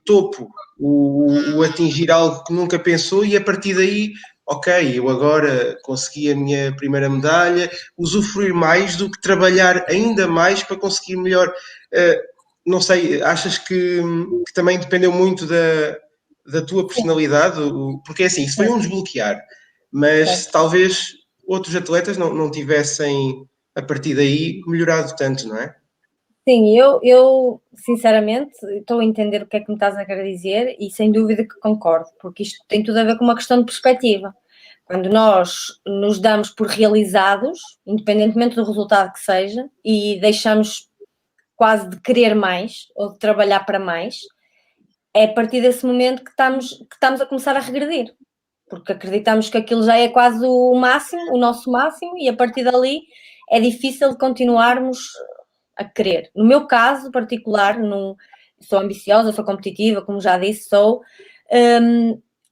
topo, o atingir algo que nunca pensou, e a partir daí, ok, eu agora consegui a minha primeira medalha, usufruir mais do que trabalhar ainda mais para conseguir melhor. não sei, achas que também dependeu muito da tua personalidade? Porque assim, isso foi um desbloquear, mas talvez outros atletas não tivessem, a partir daí, melhorado tanto, não é? Sim, eu sinceramente estou a entender o que é que me estás a querer dizer e sem dúvida que concordo, porque isto tem tudo a ver com uma questão de perspectiva. Quando nós nos damos por realizados, independentemente do resultado que seja, e deixamos quase de querer mais ou de trabalhar para mais, é a partir desse momento que estamos a começar a regredir, porque acreditamos que aquilo já é quase o máximo, o nosso máximo, e a partir dali é difícil de continuarmos a querer. No meu caso particular, sou ambiciosa, sou competitiva, como já disse,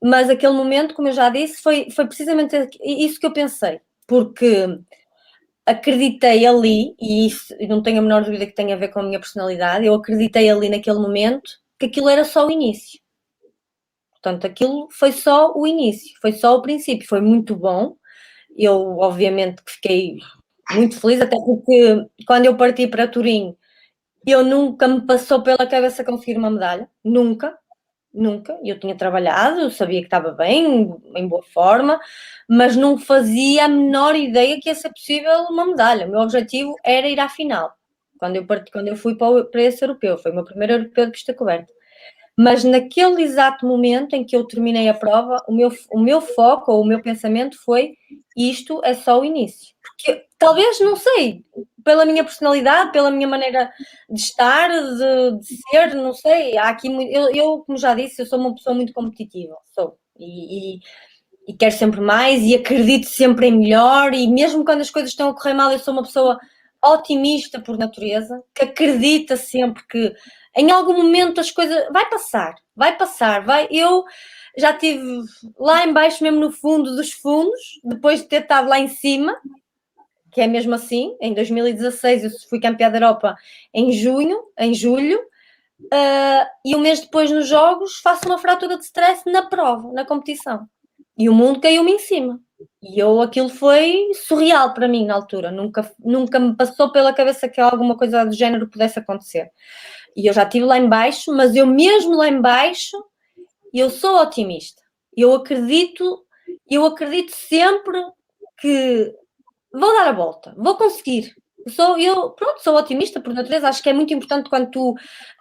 mas aquele momento, como eu já disse, foi precisamente isso que eu pensei, porque acreditei ali, e isso não tenho a menor dúvida que tem a ver com a minha personalidade, eu acreditei ali naquele momento que aquilo era só o início. Portanto, aquilo foi só o início, foi só o princípio, foi muito bom. Eu, obviamente, que fiquei muito feliz, até porque quando eu parti para Turim, eu nunca me passou pela cabeça conseguir uma medalha, nunca. Eu tinha trabalhado, eu sabia que estava bem, em boa forma, mas não fazia a menor ideia que ia ser possível uma medalha. O meu objetivo era ir à final, quando eu fui para esse europeu, foi o meu primeiro europeu de pista coberta. Mas naquele exato momento em que eu terminei a prova, o meu foco ou o meu pensamento foi: isto é só o início. Porque talvez, não sei, pela minha personalidade, pela minha maneira de estar, de ser, não sei, há aqui eu, como já disse, eu sou uma pessoa muito competitiva, sou, e quero sempre mais e acredito sempre em melhor, e mesmo quando as coisas estão a correr mal, eu sou uma pessoa otimista por natureza, que acredita sempre que em algum momento as coisas vai passar. Eu já estive lá em baixo, mesmo no fundo dos fundos, depois de ter estado lá em cima, que é mesmo assim. Em 2016 eu fui campeã da Europa em julho, e um mês depois nos jogos faço uma fratura de stress na prova, na competição. E o mundo caiu-me em cima. E aquilo foi surreal para mim na altura. Nunca me passou pela cabeça que alguma coisa do género pudesse acontecer. E eu já estive lá em baixo, mas eu mesmo lá em baixo, eu sou otimista. Eu acredito sempre que vou dar a volta, vou conseguir. Sou otimista por natureza, acho que é muito importante quando tu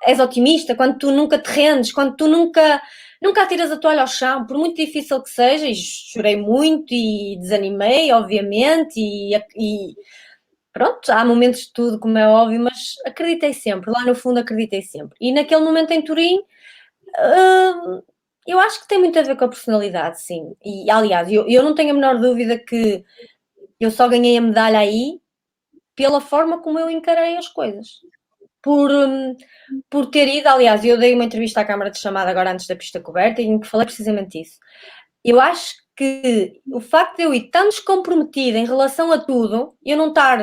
és otimista, quando tu nunca te rendes, quando tu nunca atiras a toalha ao chão, por muito difícil que seja, e chorei muito e desanimei, obviamente, e pronto, há momentos de tudo, como é óbvio, mas acreditei sempre, lá no fundo acreditei sempre. E naquele momento em Turim, eu acho que tem muito a ver com a personalidade, sim. E aliás, eu não tenho a menor dúvida que eu só ganhei a medalha aí pela forma como eu encarei as coisas. Por ter ido, aliás, eu dei uma entrevista à Câmara de Chamada agora antes da pista coberta em que falei precisamente isso. Eu acho que o facto de eu ir tão descomprometida em relação a tudo, eu não estar...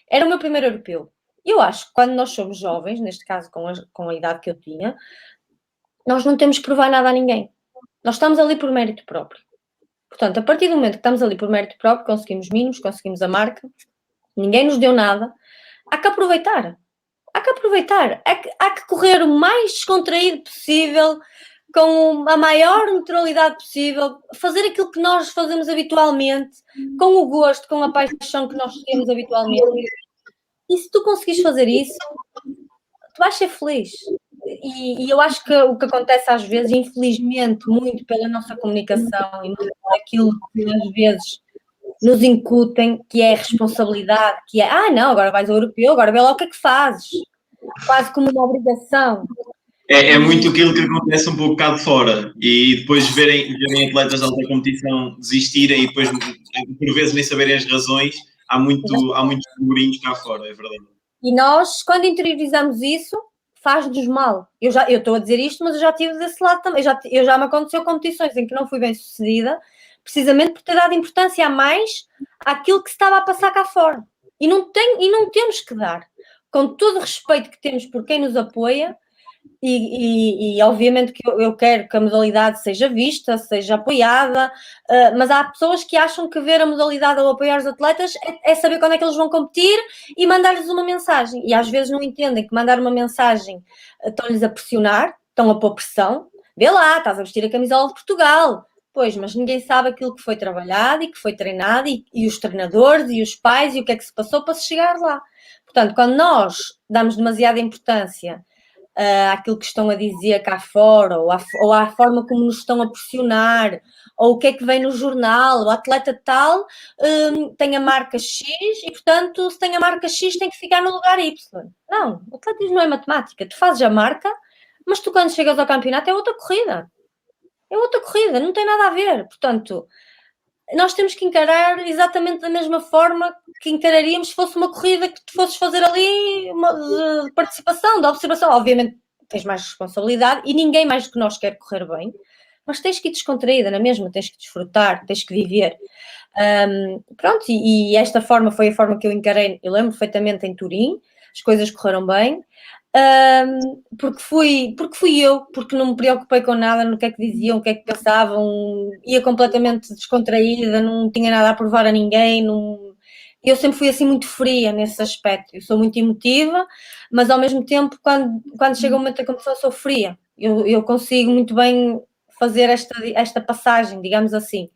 Era o meu primeiro europeu. Eu acho que quando nós somos jovens, neste caso com a idade que eu tinha, nós não temos que provar nada a ninguém. Nós estamos ali por mérito próprio. Portanto, a partir do momento que estamos ali por mérito próprio, conseguimos mínimos, conseguimos a marca, ninguém nos deu nada, há que aproveitar. Há que correr o mais descontraído possível, com a maior naturalidade possível, fazer aquilo que nós fazemos habitualmente, com o gosto, com a paixão que nós temos habitualmente. E se tu conseguires fazer isso, tu vais ser feliz. E eu acho que o que acontece às vezes, infelizmente, muito pela nossa comunicação e muito aquilo que às vezes nos incutem, que é a responsabilidade, que é, não, agora vais ao europeu, agora vê lá o que é que fazes. Quase como uma obrigação. É muito aquilo que acontece um pouco cá de fora e depois verem atletas de alta competição desistirem e depois, por vezes, nem saberem as razões. Há muitos burburinhos cá fora, é verdade. E nós, quando interiorizamos isso, faz-nos mal. Eu estou a dizer isto, mas eu já estive desse lado também. Eu já me aconteceu competições em que não fui bem sucedida, precisamente por ter dado importância a mais àquilo que se estava a passar cá fora. E não temos que dar. Com todo o respeito que temos por quem nos apoia, E obviamente que eu quero que a modalidade seja vista, seja apoiada, mas há pessoas que acham que ver a modalidade ou apoiar os atletas é saber quando é que eles vão competir e mandar-lhes uma mensagem. E às vezes não entendem que mandar uma mensagem estão-lhes a pressionar, estão a pôr pressão. Vê lá, estás a vestir a camisola de Portugal. Pois, mas ninguém sabe aquilo que foi trabalhado e que foi treinado e os treinadores e os pais e o que é que se passou para se chegar lá. Portanto, quando nós damos demasiada importância àquilo que estão a dizer cá fora, ou à forma como nos estão a pressionar, ou o que é que vem no jornal, o atleta tal tem a marca X e, portanto, se tem a marca X tem que ficar no lugar Y. Não, o atletismo não é matemática. Tu fazes a marca, mas tu quando chegas ao campeonato é outra corrida. É outra corrida, não tem nada a ver. Portanto, nós temos que encarar exatamente da mesma forma que encararíamos se fosse uma corrida que tu fosses fazer ali de participação, de observação. Obviamente tens mais responsabilidade e ninguém mais do que nós quer correr bem, mas tens que ir descontraída na mesma, tens que desfrutar, tens que viver. Pronto, e esta forma foi a forma que eu encarei, eu lembro perfeitamente em Turim, as coisas correram bem, porque fui eu, porque não me preocupei com nada, no que é que diziam, o que é que pensavam, ia completamente descontraída, não tinha nada a provar a ninguém, eu sempre fui assim muito fria nesse aspecto, eu sou muito emotiva, mas ao mesmo tempo quando chega o momento da competição eu sou fria, eu consigo muito bem fazer esta passagem, digamos assim.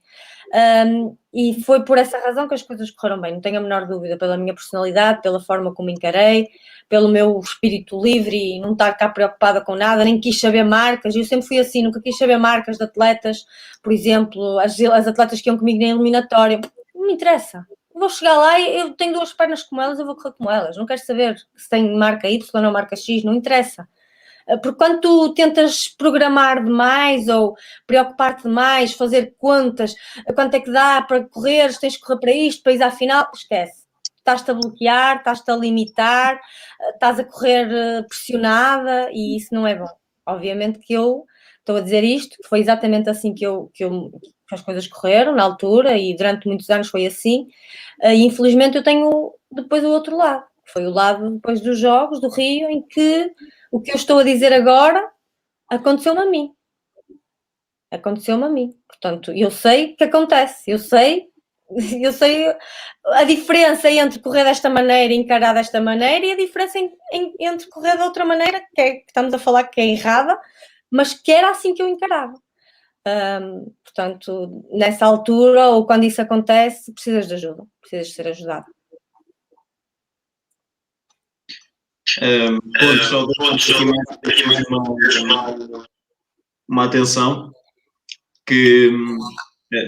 E foi por essa razão que as coisas correram bem, não tenho a menor dúvida, pela minha personalidade, pela forma como encarei, pelo meu espírito livre e não estar cá preocupada com nada, nem quis saber marcas, eu sempre fui assim, nunca quis saber marcas de atletas, por exemplo, as atletas que iam comigo na eliminatória, não me interessa, eu vou chegar lá e eu tenho duas pernas como elas, eu vou correr como elas, não quero saber se tem marca Y ou marca X, não interessa. Porque quando tu tentas programar demais ou preocupar-te demais, fazer contas, quanto é que dá para correr, tens que correr para isto, para ir à final, esquece. Estás-te a bloquear, estás-te a limitar, estás a correr pressionada e isso não é bom. Obviamente que eu estou a dizer isto, foi exatamente assim que as coisas correram na altura e durante muitos anos foi assim. E infelizmente eu tenho depois o outro lado, foi o lado depois dos Jogos do Rio, em que o que eu estou a dizer agora aconteceu-me a mim. Aconteceu-me a mim. Portanto, eu sei que acontece. Eu sei a diferença entre correr desta maneira e encarar desta maneira e a diferença entre correr de outra maneira, que estamos a falar que é errada, mas que era assim que eu encarava. Portanto, nessa altura ou quando isso acontece, precisas de ajuda. Precisas de ser ajudado. Só aqui mais uma atenção que,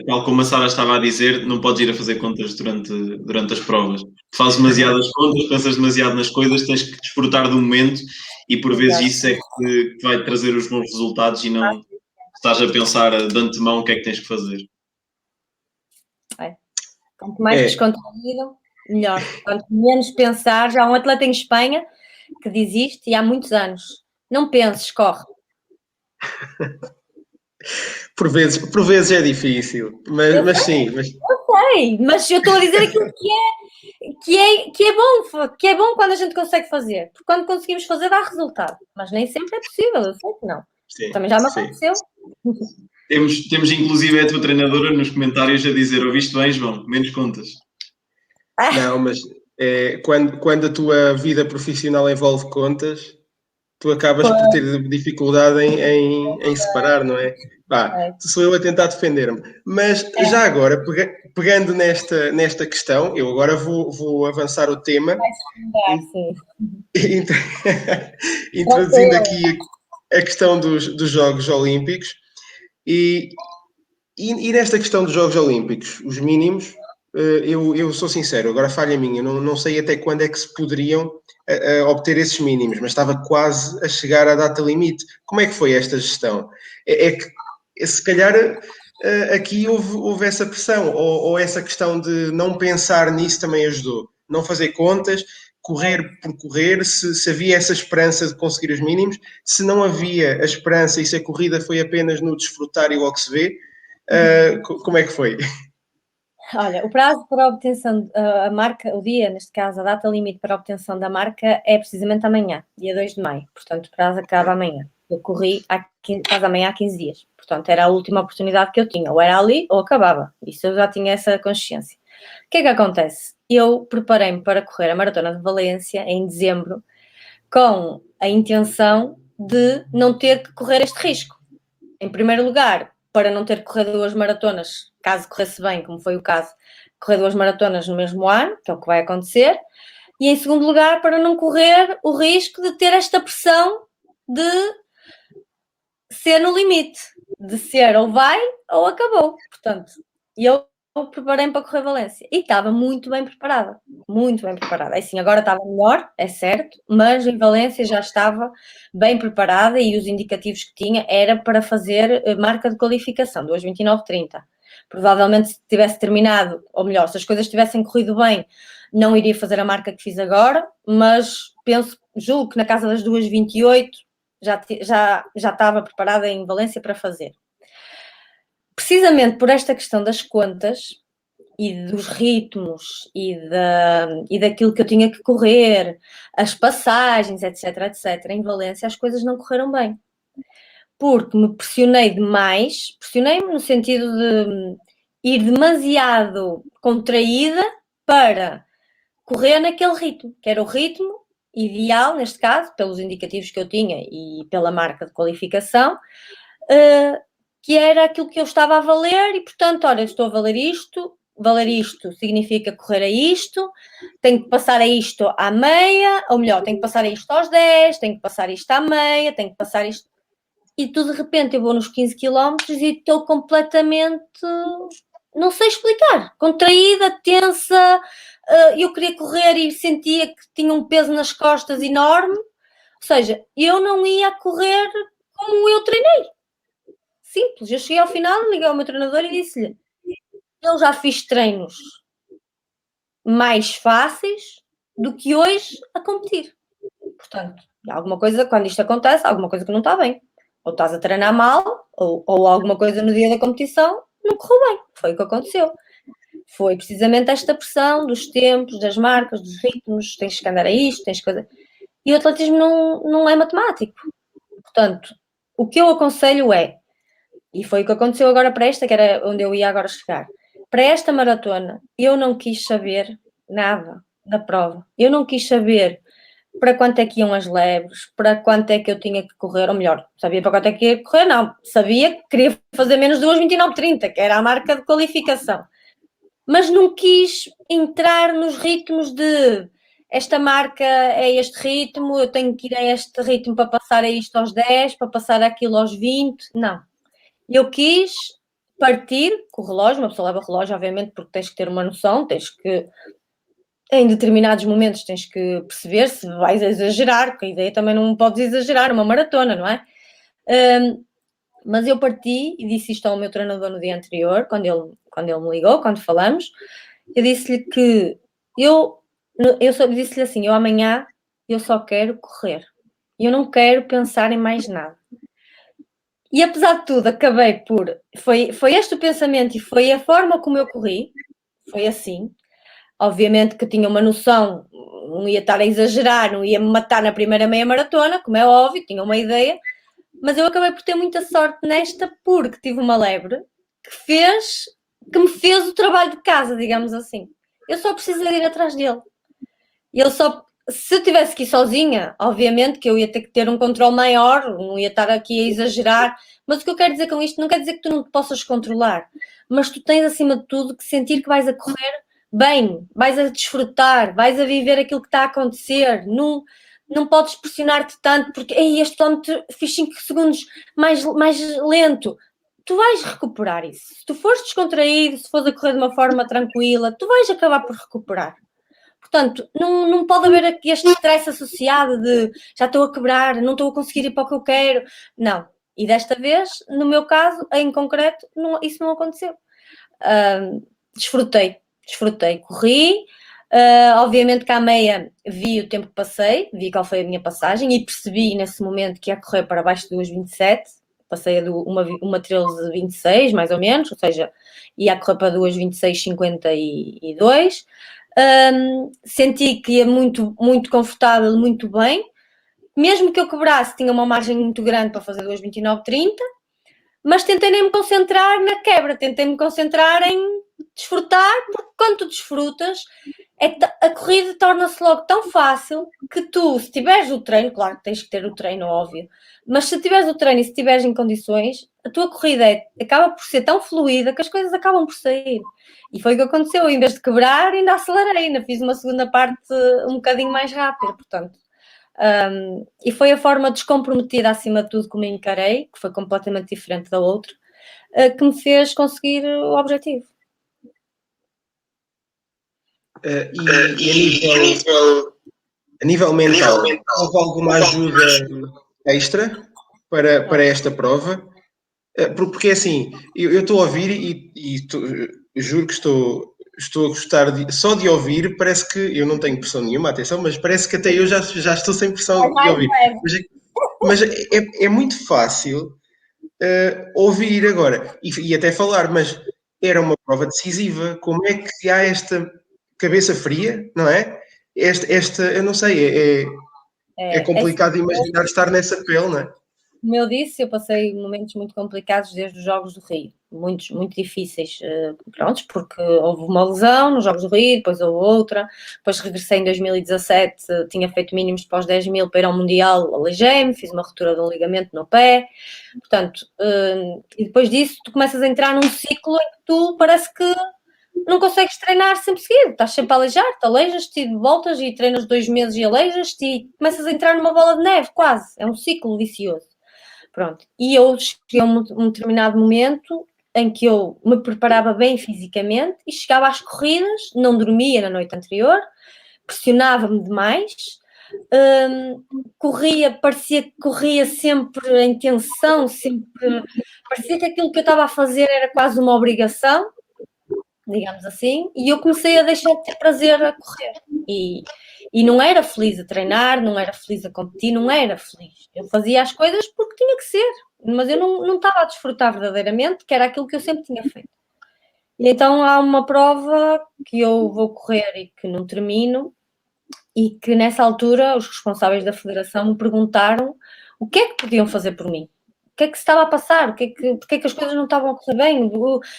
tal como a Sara estava a dizer, não podes ir a fazer contas durante as provas. Fazes demasiadas contas, pensas demasiado nas coisas, tens que desfrutar do momento e por vezes isso é que vai trazer os bons resultados e não estás a pensar de antemão o que é que tens que fazer. Quanto mais descontraído, melhor. Quanto menos pensar, já há um atleta em Espanha que diz isto e há muitos anos. Não penses, corre. Por vezes é difícil, mas sim. Eu sei, mas eu estou a dizer aquilo que é bom quando a gente consegue fazer. Porque quando conseguimos fazer dá resultado. Mas nem sempre é possível, eu sei que não. Sim, também já me aconteceu. Temos inclusive a tua treinadora nos comentários a dizer: ouviste bem, João? Menos contas. Não, mas quando a tua vida profissional envolve contas, tu acabas por ter dificuldade em separar, não é? Sou eu a tentar defender-me. Mas já agora, pegando nesta questão, eu agora vou avançar o tema, introduzindo aqui a questão dos Jogos Olímpicos. E nesta questão dos Jogos Olímpicos, os mínimos, eu sou sincero, agora falha minha, não sei até quando é que se poderiam obter esses mínimos, mas estava quase a chegar à data limite. Como é que foi esta gestão? É que se calhar aqui houve essa pressão, ou essa questão de não pensar nisso também ajudou. Não fazer contas, correr por correr, se havia essa esperança de conseguir os mínimos, se não havia a esperança e se a corrida foi apenas no desfrutar e logo se vê, como é que foi? Olha, o prazo para a obtenção, a marca, o dia, neste caso, a data limite para a obtenção da marca é precisamente amanhã, dia 2 de maio. Portanto, o prazo acaba amanhã. Eu corri quase amanhã há 15 dias. Portanto, era a última oportunidade que eu tinha. Ou era ali ou acabava. Isso eu já tinha essa consciência. O que é que acontece? Eu preparei-me para correr a Maratona de Valência em dezembro com a intenção de não ter que correr este risco. Em primeiro lugar, para não ter que correr 2 maratonas, caso corresse bem, como foi o caso, correr 2 maratonas no mesmo ano, que é o que vai acontecer. E em segundo lugar, para não correr o risco de ter esta pressão de ser no limite, de ser ou vai ou acabou. Portanto, eu preparei-me para correr Valência e estava muito bem preparada, muito bem preparada. Assim, agora estava melhor, é certo, mas em Valência já estava bem preparada e os indicativos que tinha era para fazer marca de qualificação, 2:29:30. Provavelmente se tivesse terminado, ou melhor, se as coisas tivessem corrido bem, não iria fazer a marca que fiz agora, mas julgo que na casa das 2:28 já estava preparada em Valência para fazer. Precisamente por esta questão das contas e dos ritmos e daquilo que eu tinha que correr, as passagens, etc, em Valência as coisas não correram bem. Porque me pressionei demais, pressionei-me no sentido de ir demasiado contraída para correr naquele ritmo, que era o ritmo ideal, neste caso, pelos indicativos que eu tinha e pela marca de qualificação, que era aquilo que eu estava a valer e, portanto, olha, estou a valer isto significa correr a isto, tenho que passar a isto à meia, ou melhor, tenho que passar a isto aos 10, tenho que passar isto à meia, tenho que passar isto... E tudo de repente eu vou nos 15 km e estou completamente, não sei explicar, contraída, tensa, eu queria correr e sentia que tinha um peso nas costas enorme, ou seja, eu não ia correr como eu treinei. Simples, eu cheguei ao final, liguei ao meu treinador e disse-lhe: eu já fiz treinos mais fáceis do que hoje a competir. Portanto, alguma coisa, quando isto acontece, alguma coisa que não está bem. Ou estás a treinar mal, ou alguma coisa no dia da competição não correu bem. Foi o que aconteceu. Foi precisamente esta pressão dos tempos, das marcas, dos ritmos, tens que andar a isto, tens que... E o atletismo não é matemático. Portanto, o que eu aconselho é, e foi o que aconteceu agora para esta, que era onde eu ia agora chegar, para esta maratona, eu não quis saber nada da prova. Eu não quis saber para quanto é que iam as lebres, para quanto é que eu tinha que correr, ou melhor, sabia para quanto é que ia correr, não, sabia que queria fazer menos 2:29:30, que era a marca de qualificação. Mas não quis entrar nos ritmos de esta marca é este ritmo, eu tenho que ir a este ritmo para passar a isto aos 10, para passar aquilo aos 20, não. Eu quis partir com o relógio, uma pessoa leva o relógio, obviamente, porque tens que ter uma noção, tens que, em determinados momentos, tens que perceber se vais exagerar, porque a ideia também não podes exagerar, uma maratona, não é? Mas eu parti e disse isto ao meu treinador no dia anterior, quando ele me ligou, quando falamos, eu disse-lhe que eu disse-lhe assim, eu amanhã eu só quero correr, eu não quero pensar em mais nada. E apesar de tudo, acabei por... Foi este o pensamento e foi a forma como eu corri, foi assim. Obviamente que tinha uma noção, não ia estar a exagerar, não ia me matar na primeira meia maratona, como é óbvio, tinha uma ideia, mas eu acabei por ter muita sorte nesta porque tive uma lebre que me fez o trabalho de casa, digamos assim. Eu só precisei ir atrás dele. Se eu tivesse que ir sozinha, obviamente que eu ia ter que ter um controle maior, não ia estar aqui a exagerar, mas o que eu quero dizer com isto não quer dizer que tu não te possas controlar, mas tu tens acima de tudo que sentir que vais a correr bem, vais a desfrutar, vais a viver aquilo que está a acontecer, não podes pressionar-te tanto porque este quilómetro fiz 5 segundos mais lento. Tu vais recuperar isso. Se tu fores descontraído, se fores a correr de uma forma tranquila, tu vais acabar por recuperar. Portanto, não pode haver aqui este stress associado de já estou a quebrar, não estou a conseguir ir para o que eu quero. Não. E desta vez, no meu caso, em concreto, isso não aconteceu. Desfrutei. Corri. Obviamente que à meia vi o tempo que passei, vi qual foi a minha passagem e percebi nesse momento que ia correr para baixo de 2:27. passei uma 13,26, mais ou menos, ou seja, ia a correr para 2,26,52. Senti que ia muito, muito confortável, muito bem. Mesmo que eu quebrasse, tinha uma margem muito grande para fazer 2,29,30, mas tentei nem me concentrar na quebra, tentei me concentrar em desfrutar, porque quando tu desfrutas, a corrida torna-se logo tão fácil que tu, se tiveres o treino, claro que tens que ter o treino, óbvio, mas se tiveres o treino e se estiveres em condições, a tua corrida acaba por ser tão fluida que as coisas acabam por sair. E foi o que aconteceu, em vez de quebrar, ainda acelerei, ainda fiz uma segunda parte um bocadinho mais rápida, portanto. E foi a forma descomprometida, acima de tudo, como eu encarei, que foi completamente diferente da outra, que me fez conseguir o objetivo. A nível mental, houve alguma ajuda extra para esta prova? Porque assim, eu estou a ouvir juro que estou a gostar só de ouvir. Parece que eu não tenho pressão nenhuma, atenção, mas parece que até eu já estou sem pressão de ouvir. Mas é muito fácil ouvir agora e até falar, mas era uma prova decisiva. Como é que há esta cabeça fria, não é? Eu não sei, é complicado imaginar estar nessa pele, não é? Como eu disse, eu passei momentos muito complicados desde os Jogos do Rio, muitos, muito difíceis, prontos, porque houve uma lesão nos Jogos do Rio, depois houve outra, depois regressei em 2017, tinha feito mínimos para os 10 mil para ir ao Mundial, aleijei-me, fiz uma ruptura de um ligamento no pé, portanto, e depois disso tu começas a entrar num ciclo em que tu parece que não consegues treinar sempre seguido, estás sempre a aleijar-te, aleijas-te e voltas e treinas 2 meses e aleijas-te e começas a entrar numa bola de neve, quase, é um ciclo vicioso. Pronto, e eu cheguei a um determinado momento em que eu me preparava bem fisicamente e chegava às corridas, não dormia na noite anterior, pressionava-me demais, parecia que corria sempre em tensão, sempre, parecia que aquilo que eu estava a fazer era quase uma obrigação, digamos assim, e eu comecei a deixar de ter prazer a correr. E não era feliz a treinar, não era feliz a competir, não era feliz. Eu fazia as coisas porque tinha que ser, mas eu não estava a desfrutar verdadeiramente, que era aquilo que eu sempre tinha feito. E então há uma prova que eu vou correr e que não termino, e que nessa altura os responsáveis da federação me perguntaram o que é que podiam fazer por mim. O que é que se estava a passar? Porque é que as coisas não estavam a correr bem?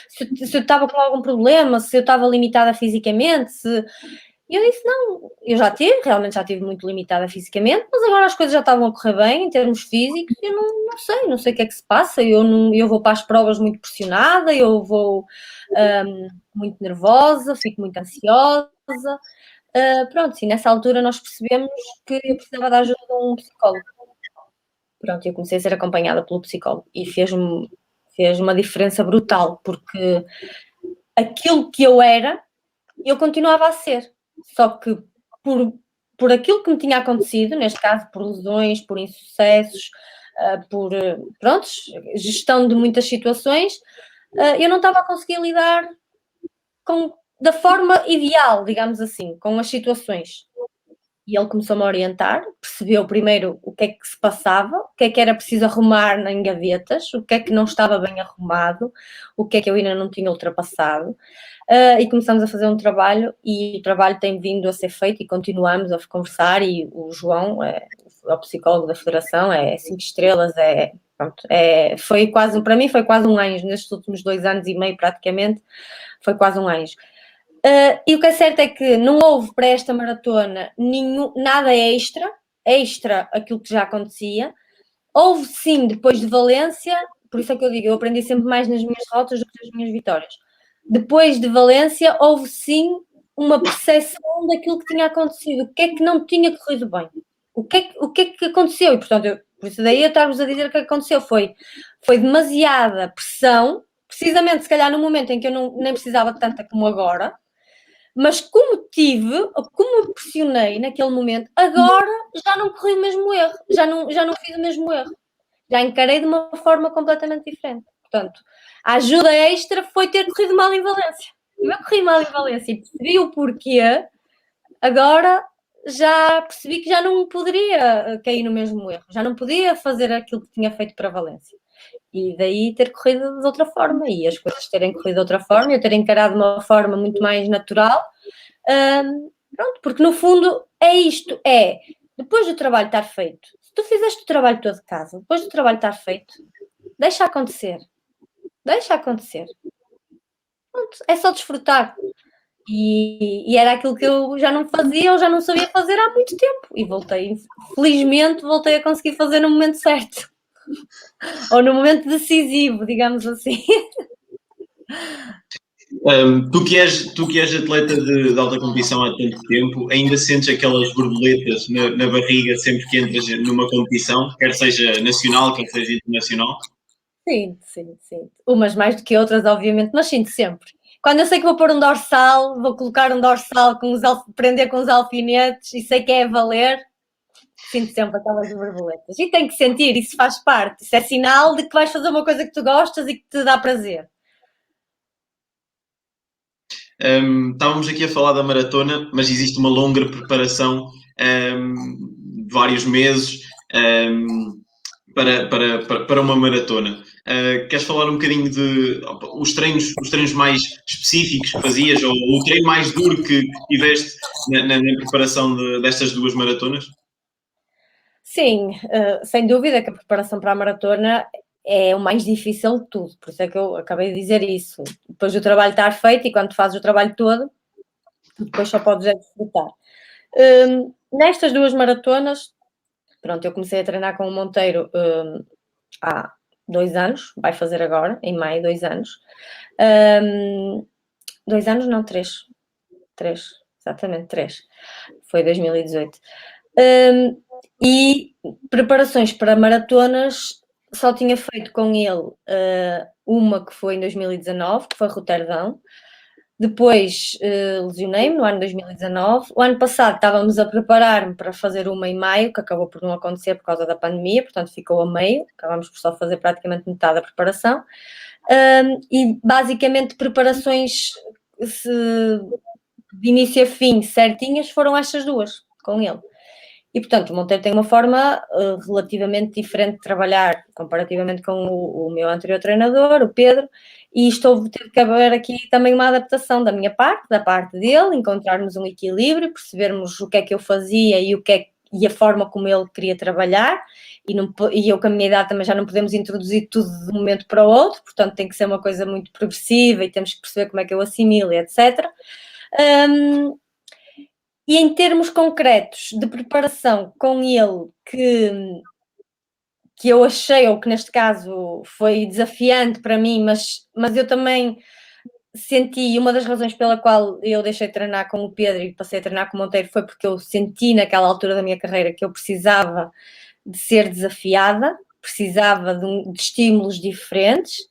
Se eu estava com algum problema? Se eu estava limitada fisicamente? E eu disse, não, eu realmente já tive muito limitada fisicamente, mas agora as coisas já estavam a correr bem em termos físicos e eu não sei o que é que se passa. Eu vou para as provas muito pressionada, eu vou muito nervosa, fico muito ansiosa. Pronto, e nessa altura nós percebemos que eu precisava da ajuda de um psicólogo. Pronto, eu comecei a ser acompanhada pelo psicólogo e fez uma diferença brutal, porque aquilo que eu era, eu continuava a ser, só que por aquilo que me tinha acontecido, neste caso por lesões, por insucessos, por gestão de muitas situações, eu não estava a conseguir lidar da forma ideal, digamos assim, com as situações. E ele começou-me a orientar, percebeu primeiro o que é que se passava, o que é que era preciso arrumar em gavetas, o que é que não estava bem arrumado, o que é que eu ainda não tinha ultrapassado. E começamos a fazer um trabalho, e o trabalho tem vindo a ser feito e continuamos a conversar, e o João, o psicólogo da Federação, é 5 estrelas, para mim foi quase um anjo, nestes últimos 2 anos e meio praticamente, foi quase um anjo. E o que é certo é que não houve para esta maratona nada extra aquilo que já acontecia. Houve sim, depois de Valência, por isso é que eu digo, eu aprendi sempre mais nas minhas rotas do que nas minhas vitórias. Depois de Valência, houve sim uma percepção daquilo que tinha acontecido, o que é que não tinha corrido bem, o que é que aconteceu, e portanto, por isso daí eu estava-vos a dizer o que aconteceu, foi demasiada pressão, precisamente se calhar no momento em que eu nem precisava de tanta como agora, mas como me pressionei naquele momento, agora já não corri o mesmo erro, já não fiz o mesmo erro, já encarei de uma forma completamente diferente. Portanto, a ajuda extra foi ter corrido mal em Valência. Eu corri mal em Valência e percebi o porquê, agora já percebi que já não poderia cair no mesmo erro, já não podia fazer aquilo que tinha feito para Valência. E daí ter corrido de outra forma e as coisas terem corrido de outra forma, eu ter encarado de uma forma muito mais natural. Pronto, porque no fundo é isto, depois do trabalho estar feito, se tu fizeste o trabalho todo de casa, depois do trabalho estar feito, deixa acontecer. Pronto, é só desfrutar. E era aquilo que eu já não fazia, eu já não sabia fazer há muito tempo. E felizmente voltei a conseguir fazer no momento certo. Ou no momento decisivo, digamos assim. Tu que és atleta de alta competição há tanto tempo, ainda sentes aquelas borboletas na barriga sempre que entras numa competição, quer seja nacional, quer seja internacional? Sim. Umas mais do que outras, obviamente, mas sinto sempre. Quando eu sei que vou pôr um dorsal, vou colocar um dorsal prender com os alfinetes e sei que é a valer, sinto sempre aquelas borboletas. E tem que sentir, isso faz parte. Isso é sinal de que vais fazer uma coisa que tu gostas e que te dá prazer. Estávamos aqui a falar da maratona, mas existe uma longa preparação de vários meses para uma maratona. Queres falar um bocadinho de os treinos mais específicos que fazias ou o treino mais duro que tiveste na preparação destas duas maratonas? Sim, sem dúvida que a preparação para a maratona é o mais difícil de tudo, por isso é que eu acabei de dizer isso. Depois do trabalho estar feito e quando tu fazes o trabalho todo, depois só podes desfrutar. Nestas duas maratonas, pronto, eu comecei a treinar com o Monteiro há 2 anos, vai fazer agora, em maio, 2 anos. 2 anos, não, 3. 3, exatamente, 3. Foi 2018. E preparações para maratonas só tinha feito com ele uma que foi em 2019, que foi Roterdão. Depois lesionei-me no ano 2019. O ano passado estávamos a preparar-me para fazer uma em maio, que acabou por não acontecer por causa da pandemia, portanto ficou a meio. Acabámos por só fazer praticamente metade da preparação. E basicamente preparações de início a fim certinhas foram estas duas com ele. E, portanto, o Monteiro tem uma forma relativamente diferente de trabalhar comparativamente com o meu anterior treinador, o Pedro, e teve que haver aqui também uma adaptação da minha parte, da parte dele, encontrarmos um equilíbrio, percebermos o que é que eu fazia e a forma como ele queria trabalhar, e eu com a minha idade também já não podemos introduzir tudo de um momento para o outro, portanto tem que ser uma coisa muito progressiva e temos que perceber como é que eu assimilo, etc. E em termos concretos de preparação com ele, que eu achei, ou que neste caso foi desafiante para mim, mas eu também senti, uma das razões pela qual eu deixei de treinar com o Pedro e passei a treinar com o Monteiro foi porque eu senti naquela altura da minha carreira que eu precisava de ser desafiada, precisava de estímulos diferentes,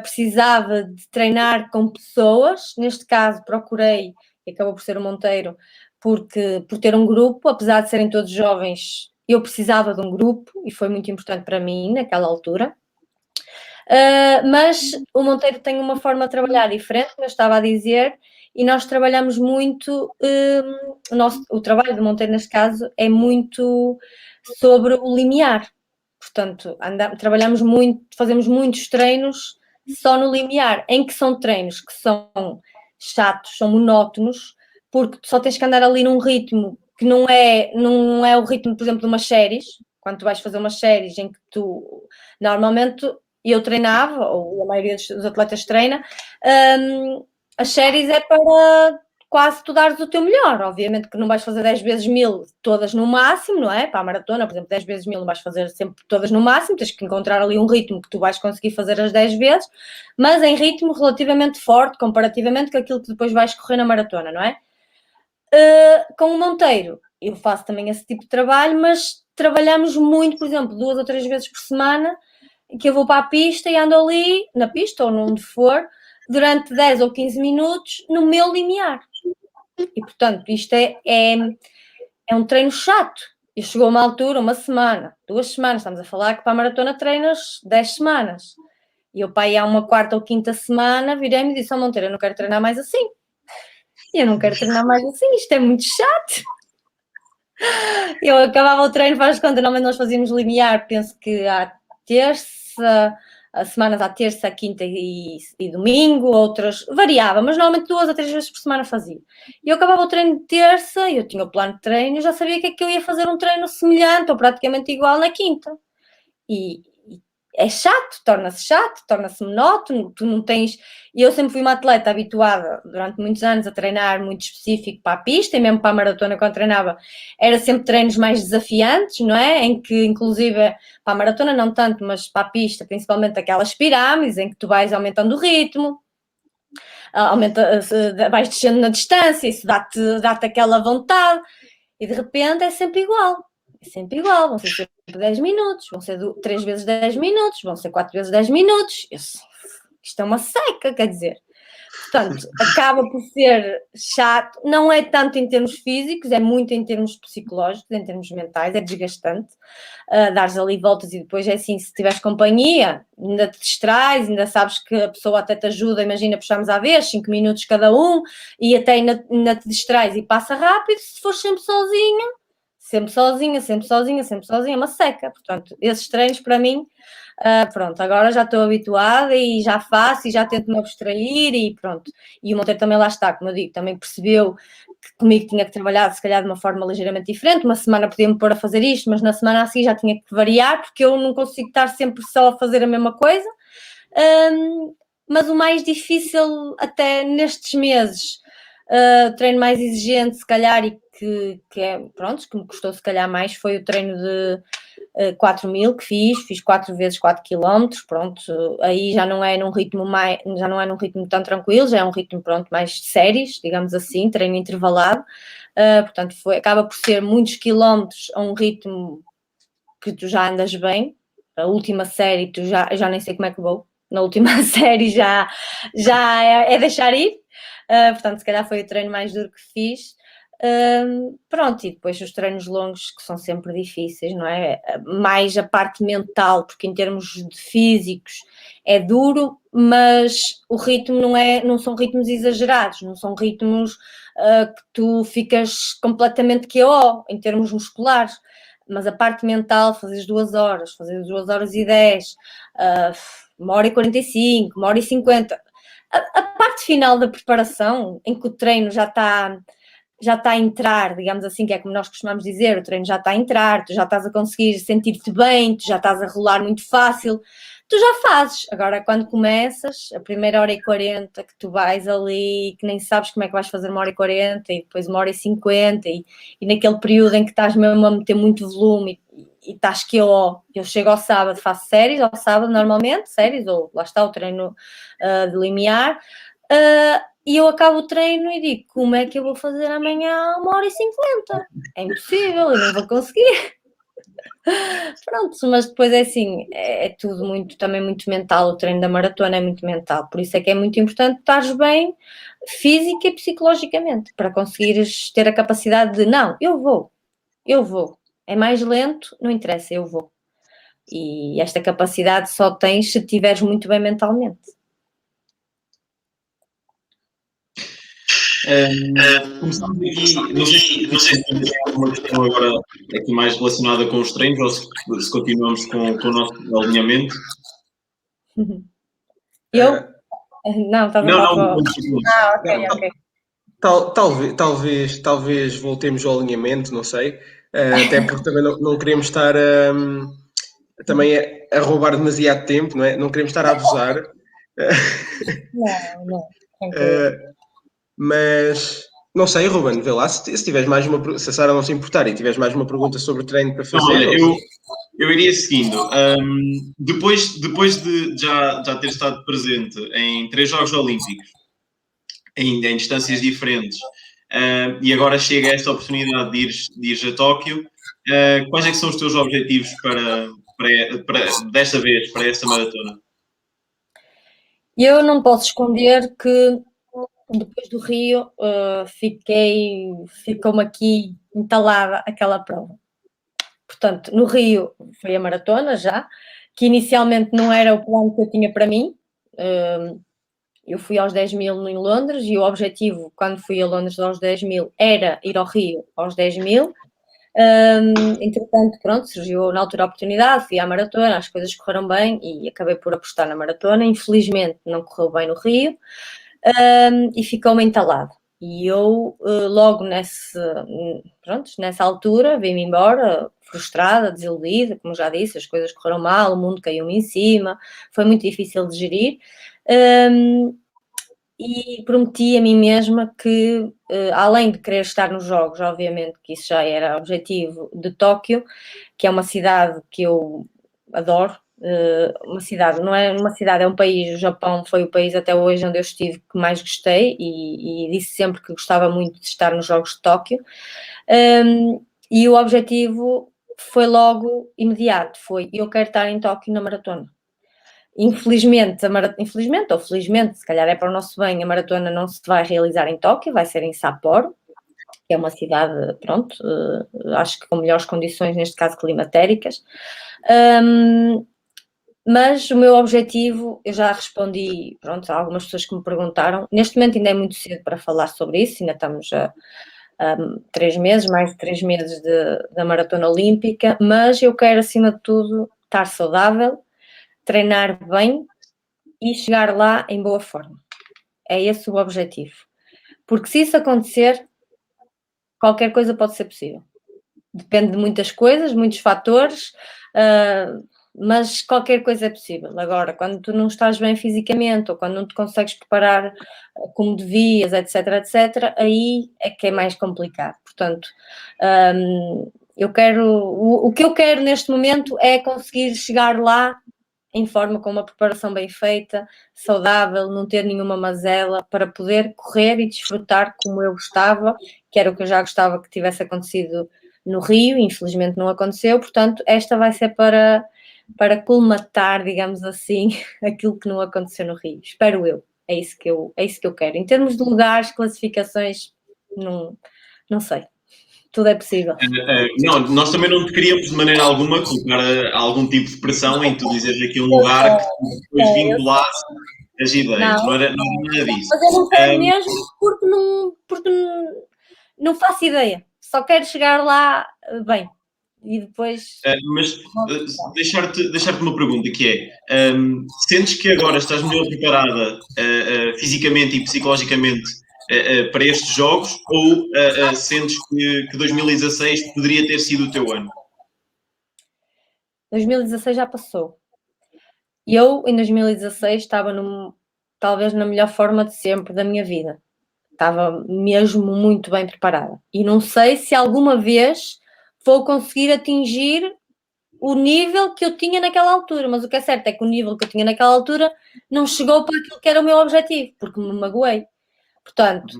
precisava de treinar com pessoas, neste caso procurei, e acabou por ser o Monteiro, por ter um grupo, apesar de serem todos jovens, eu precisava de um grupo e foi muito importante para mim naquela altura. Mas o Monteiro tem uma forma de trabalhar diferente, como eu estava a dizer, e nós trabalhamos muito, o trabalho do Monteiro neste caso é muito sobre o limiar, portanto trabalhamos muito, fazemos muitos treinos só no limiar, em que são treinos que são chatos, são monótonos, porque tu só tens que andar ali num ritmo que não é o ritmo, por exemplo, de umas séries, quando tu vais fazer umas séries em que tu, normalmente, eu treinava, ou a maioria dos atletas treina, as séries é para quase tu dares o teu melhor, obviamente que não vais fazer 10 vezes 1000 todas no máximo, não é? Para a maratona, por exemplo, 10 vezes 1000 não vais fazer sempre todas no máximo, tens que encontrar ali um ritmo que tu vais conseguir fazer as 10 vezes, mas em ritmo relativamente forte, comparativamente com aquilo que depois vais correr na maratona, não é? Com o Monteiro, eu faço também esse tipo de trabalho, mas trabalhamos muito, por exemplo, 2 ou 3 vezes por semana, que eu vou para a pista e ando ali, na pista ou onde for, durante 10 ou 15 minutos no meu limiar. E, portanto, isto é um treino chato. E chegou uma altura, uma semana, 2 semanas, estamos a falar que para a maratona treinas 10 semanas. E eu, pai, há uma quarta ou quinta semana, virei-me e disse ao Monteiro, eu não quero treinar mais assim. Eu não quero treinar mais assim, isto é muito chato. Eu acabava o treino, faz conta, normalmente nós fazíamos limiar, penso que à terça, semanas à terça, quinta e domingo, outras variava, mas normalmente 2 a 3 vezes por semana fazia. E eu acabava o treino de terça, eu tinha o plano de treino, eu já sabia que eu ia fazer um treino semelhante ou praticamente igual na quinta. E é chato, torna-se monótono, tu não tens... E eu sempre fui uma atleta habituada, durante muitos anos, a treinar muito específico para a pista, e mesmo para a maratona, quando treinava, era sempre treinos mais desafiantes, não é? Em que, inclusive, para a maratona não tanto, mas para a pista, principalmente aquelas pirâmides, em que tu vais aumentando o ritmo, vais descendo na distância, isso dá-te aquela vontade, e de repente é sempre igual. É sempre igual, vão ser sempre 10 minutos, vão ser 3 vezes 10 minutos, vão ser 4 vezes 10 minutos. Isto é uma seca, quer dizer. Portanto, acaba por ser chato, não é tanto em termos físicos, é muito em termos psicológicos, em termos mentais, é desgastante. Dares ali voltas e depois é assim, se tiveres companhia, ainda te distrais, ainda sabes que a pessoa até te ajuda, imagina, puxamos à vez, 5 minutos cada um, e até ainda te distrais e passa rápido. Se fores sempre sozinha, é uma seca. Portanto, esses treinos para mim, pronto, agora já estou habituada e já faço e já tento me abstrair e pronto. E o Monteiro também lá está, como eu digo, também percebeu que comigo tinha que trabalhar se calhar de uma forma ligeiramente diferente. Uma semana podia-me pôr a fazer isto, mas na semana a seguir já tinha que variar, porque eu não consigo estar sempre só a fazer a mesma coisa. Mas o mais difícil até nestes meses, treino mais exigente se calhar e que me custou se calhar mais, foi o treino de 4.000 que fiz 4 vezes 4 km, pronto, aí já não é num ritmo tão tranquilo, já é um ritmo, pronto, mais de séries, digamos assim, treino intervalado, portanto acaba por ser muitos quilómetros a um ritmo que tu já andas bem. A última série eu já nem sei como é que vou, na última série já é deixar ir, portanto se calhar foi o treino mais duro que fiz. Pronto, e depois os treinos longos que são sempre difíceis, não é? Mais a parte mental, porque em termos de físicos é duro, mas o ritmo não são ritmos exagerados, não são ritmos que tu ficas completamente KO em termos musculares, mas a parte mental, fazes 2 horas, fazes 2 horas e 10, 1h45, 1h50, a parte final da preparação, em que o treino já está a entrar, digamos assim, que é como nós costumamos dizer, o treino já está a entrar, tu já estás a conseguir sentir-te bem, tu já estás a rolar muito fácil, tu já fazes. Agora, quando começas, a primeira 1h40 que tu vais ali, que nem sabes como é que vais fazer 1h40 e depois 1h50 e naquele período em que estás mesmo a meter muito volume e estás que eu chego ao sábado, faço séries, ao sábado normalmente, séries, ou lá está o treino de limiar, e eu acabo o treino e digo, como é que eu vou fazer amanhã 1h50? É impossível, eu não vou conseguir. Pronto, mas depois é assim, é tudo também muito mental, o treino da maratona é muito mental, por isso é que é muito importante estares bem física e psicologicamente, para conseguires ter a capacidade de, não, eu vou, é mais lento, não interessa, eu vou. E esta capacidade só tens se estiveres muito bem mentalmente. Começamos aqui, não sei se temos alguma questão agora aqui mais relacionada com os treinos ou se continuamos com o nosso alinhamento. Eu? Não, estás a falar ok. Talvez voltemos ao alinhamento, não sei. Até porque também não queremos estar também a roubar demasiado tempo, não é? Não queremos estar a abusar. Não. Mas não sei, Ruben, vê lá se tiveres mais uma, se a Sara não se importar e tiveres mais uma pergunta sobre treino para fazer. Não, olha, eu iria seguindo. Depois de já ter estado presente em 3 Jogos Olímpicos, em distâncias diferentes, e agora chega esta oportunidade de ires a Tóquio, quais é que são os teus objetivos desta vez, para esta maratona? Eu não posso esconder que depois do Rio ficou-me aqui entalada aquela prova. Portanto, no Rio foi a maratona já, que inicialmente não era o plano que eu tinha para mim. Eu fui aos 10.000 em Londres e o objetivo, quando fui a Londres aos 10.000, era ir ao Rio aos 10.000. Entretanto, pronto, surgiu na altura a oportunidade, fui à maratona, as coisas correram bem e acabei por apostar na maratona. Infelizmente não correu bem no Rio, e ficou-me entalado. E eu logo nessa altura vim-me embora, frustrada, desiludida, como já disse, as coisas correram mal, o mundo caiu-me em cima, foi muito difícil de gerir. E prometi a mim mesma que, além de querer estar nos Jogos, obviamente que isso já era objetivo, de Tóquio, que é uma cidade que eu adoro, uma cidade, não é uma cidade, é um país, o Japão foi o país até hoje onde eu estive que mais gostei e disse sempre que gostava muito de estar nos Jogos de Tóquio, e o objetivo foi logo imediato, foi eu quero estar em Tóquio na maratona. Infelizmente ou felizmente, se calhar é para o nosso bem, a maratona não se vai realizar em Tóquio, vai ser em Sapporo, que é uma cidade, pronto, acho que com melhores condições, neste caso climatéricas. Mas o meu objetivo, eu já respondi, pronto, a algumas pessoas que me perguntaram. Neste momento ainda é muito cedo para falar sobre isso, ainda estamos a 3 meses, mais de 3 meses da Maratona Olímpica, mas eu quero, acima de tudo, estar saudável, treinar bem e chegar lá em boa forma. É esse o objetivo. Porque se isso acontecer, qualquer coisa pode ser possível. Depende de muitas coisas, muitos fatores, mas qualquer coisa é possível. Agora, quando tu não estás bem fisicamente ou quando não te consegues preparar como devias, etc, etc, aí é que é mais complicado. Portanto, o que eu quero neste momento é conseguir chegar lá em forma com uma preparação bem feita, saudável, não ter nenhuma mazela, para poder correr e desfrutar como eu gostava, que era o que eu já gostava que tivesse acontecido no Rio, infelizmente não aconteceu, portanto, esta vai ser para colmatar, digamos assim, aquilo que não aconteceu no Rio. Espero eu. É isso que eu quero. Em termos de lugares, classificações, não sei. Tudo é possível. Não, nós também não te queríamos de maneira alguma colocar algum tipo de pressão em tu dizeres aqui um lugar que depois vinculasse as ideias. Não era nada disso. Mas eu não quero mesmo porque não faço ideia. Só quero chegar lá bem. E depois... Mas deixar-te uma pergunta que é, sentes que agora estás melhor preparada fisicamente e psicologicamente para estes jogos ou sentes que 2016 poderia ter sido o teu ano? 2016 já passou. Eu, em 2016, estava talvez na melhor forma de sempre da minha vida. Estava mesmo muito bem preparada. E não sei se alguma vez vou conseguir atingir o nível que eu tinha naquela altura, mas o que é certo é que o nível que eu tinha naquela altura não chegou para aquilo que era o meu objetivo, porque me magoei. Portanto,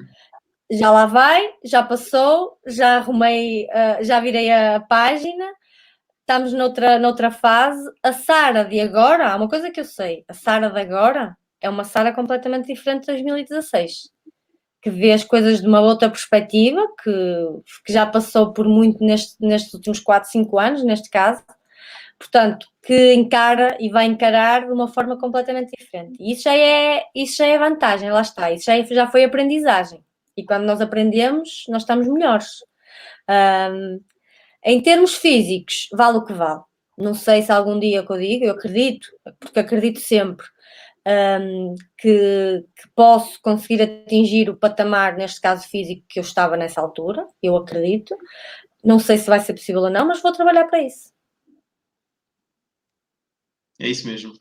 já lá vai, já passou, já arrumei, já virei a página, estamos noutra fase. A Sara de agora, há uma coisa que eu sei, a Sara de agora é uma Sara completamente diferente de 2016. Que vê as coisas de uma outra perspectiva, que já passou por muito nestes últimos 4, 5 anos, neste caso, portanto, que encara e vai encarar de uma forma completamente diferente. E isso já é vantagem, lá está, isso já foi aprendizagem. E quando nós aprendemos, nós estamos melhores. Em termos físicos, vale o que vale. Não sei se algum dia que eu digo, eu acredito, porque acredito sempre, que posso conseguir atingir o patamar, neste caso físico, que eu estava nessa altura, eu acredito. Não sei se vai ser possível ou não, mas vou trabalhar para isso. É isso mesmo.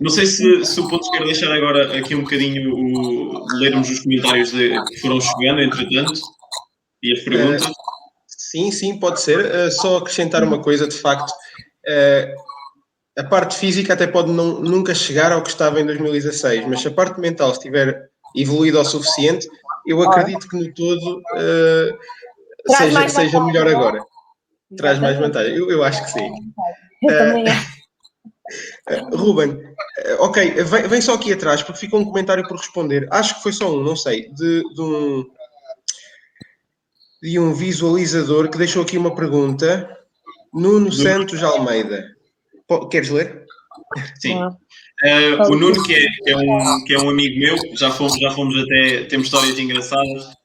Não sei se o Pontos quer deixar agora aqui um bocadinho lermos os comentários que foram chegando, entretanto, e as perguntas. Sim, pode ser. Só acrescentar uma coisa, de facto, a parte física até pode nunca chegar ao que estava em 2016, mas se a parte mental estiver evoluída o suficiente, eu acredito que no todo seja melhor agora. Traz mais vantagem. Eu acho que sim. Eu também acho. Ruben, ok, vem só aqui atrás, porque ficou um comentário por responder. Acho que foi só um, não sei, de um visualizador que deixou aqui uma pergunta. Nuno Santos Almeida. Queres ler? Sim. O Nuno, que é um amigo meu, já fomos até, temos histórias engraçadas.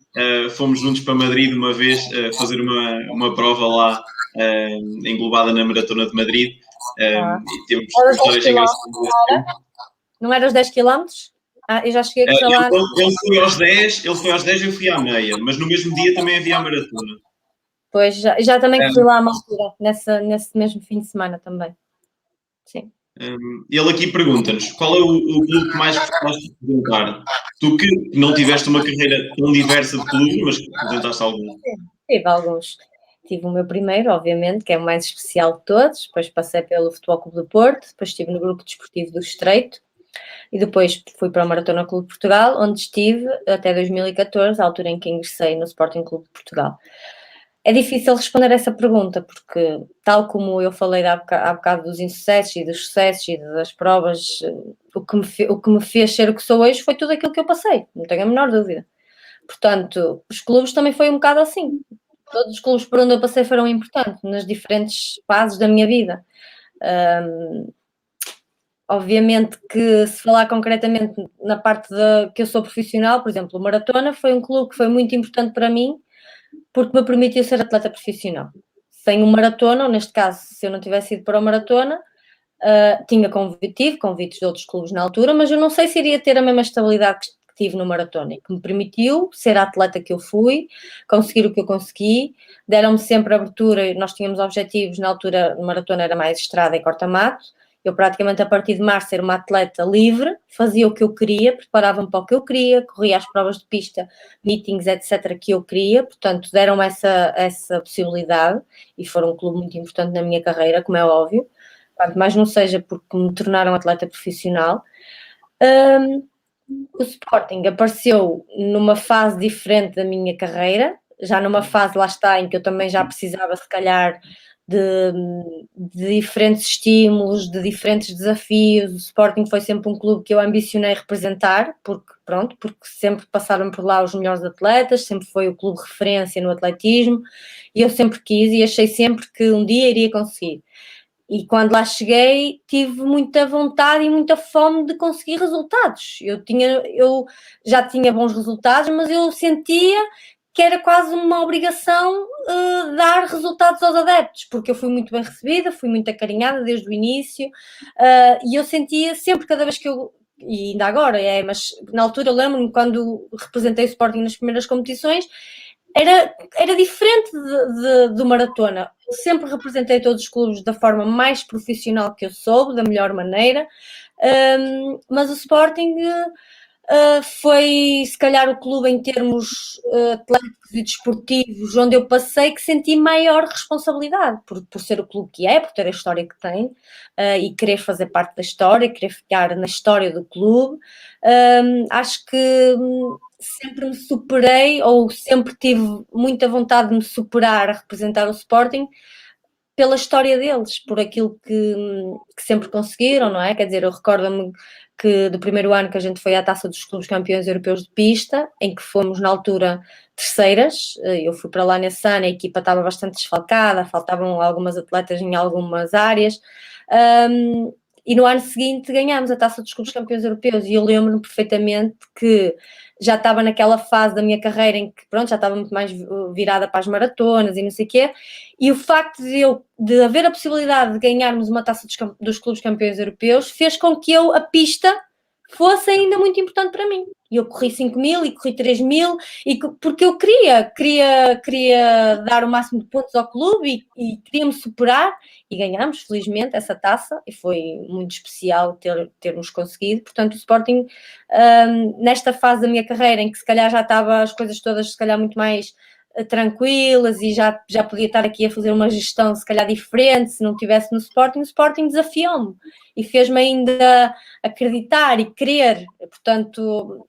fomos juntos para Madrid uma vez fazer uma prova lá englobada na Maratona de Madrid. E temos histórias engraçadas. Não era os 10 km? Eu já cheguei a correr lá. Ele foi aos 10 e eu fui à meia, mas no mesmo dia também havia a maratona. Pois, já também corri lá a uma altura, nesse mesmo fim de semana também. Sim. Ele aqui pergunta-nos, qual é o clube que mais gostaste de representar? Tu que não tiveste uma carreira tão diversa de clubes, mas que representaste algum? Tive alguns. Tive o meu primeiro, obviamente, que é o mais especial de todos. Depois passei pelo Futebol Clube do Porto, depois estive no Grupo Desportivo do Estreito e depois fui para o Maratona Clube de Portugal, onde estive até 2014, a altura em que ingressei no Sporting Clube de Portugal. É difícil responder essa pergunta, porque tal como eu falei há bocado dos insucessos e dos sucessos e das provas, o que me fez ser o que sou hoje foi tudo aquilo que eu passei, não tenho a menor dúvida. Portanto, os clubes também foi um bocado assim. Todos os clubes por onde eu passei foram importantes, nas diferentes fases da minha vida. Obviamente que, se falar concretamente na parte que eu sou profissional, por exemplo, o Maratona foi um clube que foi muito importante para mim, porque me permitiu ser atleta profissional. Sem o Maratona, ou neste caso, se eu não tivesse ido para o Maratona, tive convites de outros clubes na altura, mas eu não sei se iria ter a mesma estabilidade que tive no Maratona, que me permitiu ser a atleta que eu fui, conseguir o que eu consegui, deram-me sempre abertura, nós tínhamos objetivos, na altura no Maratona era mais estrada e corta-mato, eu praticamente a partir de março era uma atleta livre, fazia o que eu queria, preparava-me para o que eu queria, corria as provas de pista, meetings, etc, que eu queria, portanto deram-me essa possibilidade e foram um clube muito importante na minha carreira, como é óbvio, quanto mais não seja porque me tornaram atleta profissional. O Sporting apareceu numa fase diferente da minha carreira, já numa fase, lá está, em que eu também já precisava, se calhar, de diferentes estímulos, de diferentes desafios. O Sporting foi sempre um clube que eu ambicionei representar, porque sempre passaram por lá os melhores atletas, sempre foi o clube de referência no atletismo, e eu sempre quis e achei sempre que um dia iria conseguir. E quando lá cheguei, tive muita vontade e muita fome de conseguir resultados. Eu já tinha bons resultados, mas eu sentia que era quase uma obrigação dar resultados aos adeptos, porque eu fui muito bem recebida, fui muito acarinhada desde o início, e eu sentia sempre, cada vez que e ainda agora mas na altura eu lembro-me quando representei o Sporting nas primeiras competições, era diferente do Maratona. Eu sempre representei todos os clubes da forma mais profissional que eu soube, da melhor maneira, mas o Sporting foi, se calhar, o clube em termos atléticos e desportivos onde eu passei que senti maior responsabilidade por ser o clube que é, por ter a história que tem e querer fazer parte da história, querer ficar na história do clube. Acho que sempre me superei ou sempre tive muita vontade de me superar a representar o Sporting pela história deles, por aquilo que sempre conseguiram, não é? Quer dizer, eu recordo-me que do primeiro ano que a gente foi à Taça dos Clubes Campeões Europeus de Pista, em que fomos na altura terceiras, eu fui para lá nesse ano, a equipa estava bastante desfalcada, faltavam algumas atletas em algumas áreas, e no ano seguinte ganhámos a Taça dos Clubes Campeões Europeus e eu lembro-me perfeitamente que já estava naquela fase da minha carreira em que, já estava muito mais virada para as maratonas e não sei o quê, e o facto de haver a possibilidade de ganharmos uma Taça dos Clubes Campeões Europeus fez com que a pista fosse ainda muito importante para mim. E eu corri 5.000 e corri 3.000, porque eu queria dar o máximo de pontos ao clube e queria-me superar, e ganhámos, felizmente, essa taça, e foi muito especial termos conseguido. Portanto, o Sporting, nesta fase da minha carreira, em que se calhar já estava as coisas todas, se calhar, muito mais tranquilas e já podia estar aqui a fazer uma gestão se calhar diferente se não estivesse no Sporting, o Sporting desafiou-me e fez-me ainda acreditar e querer, portanto,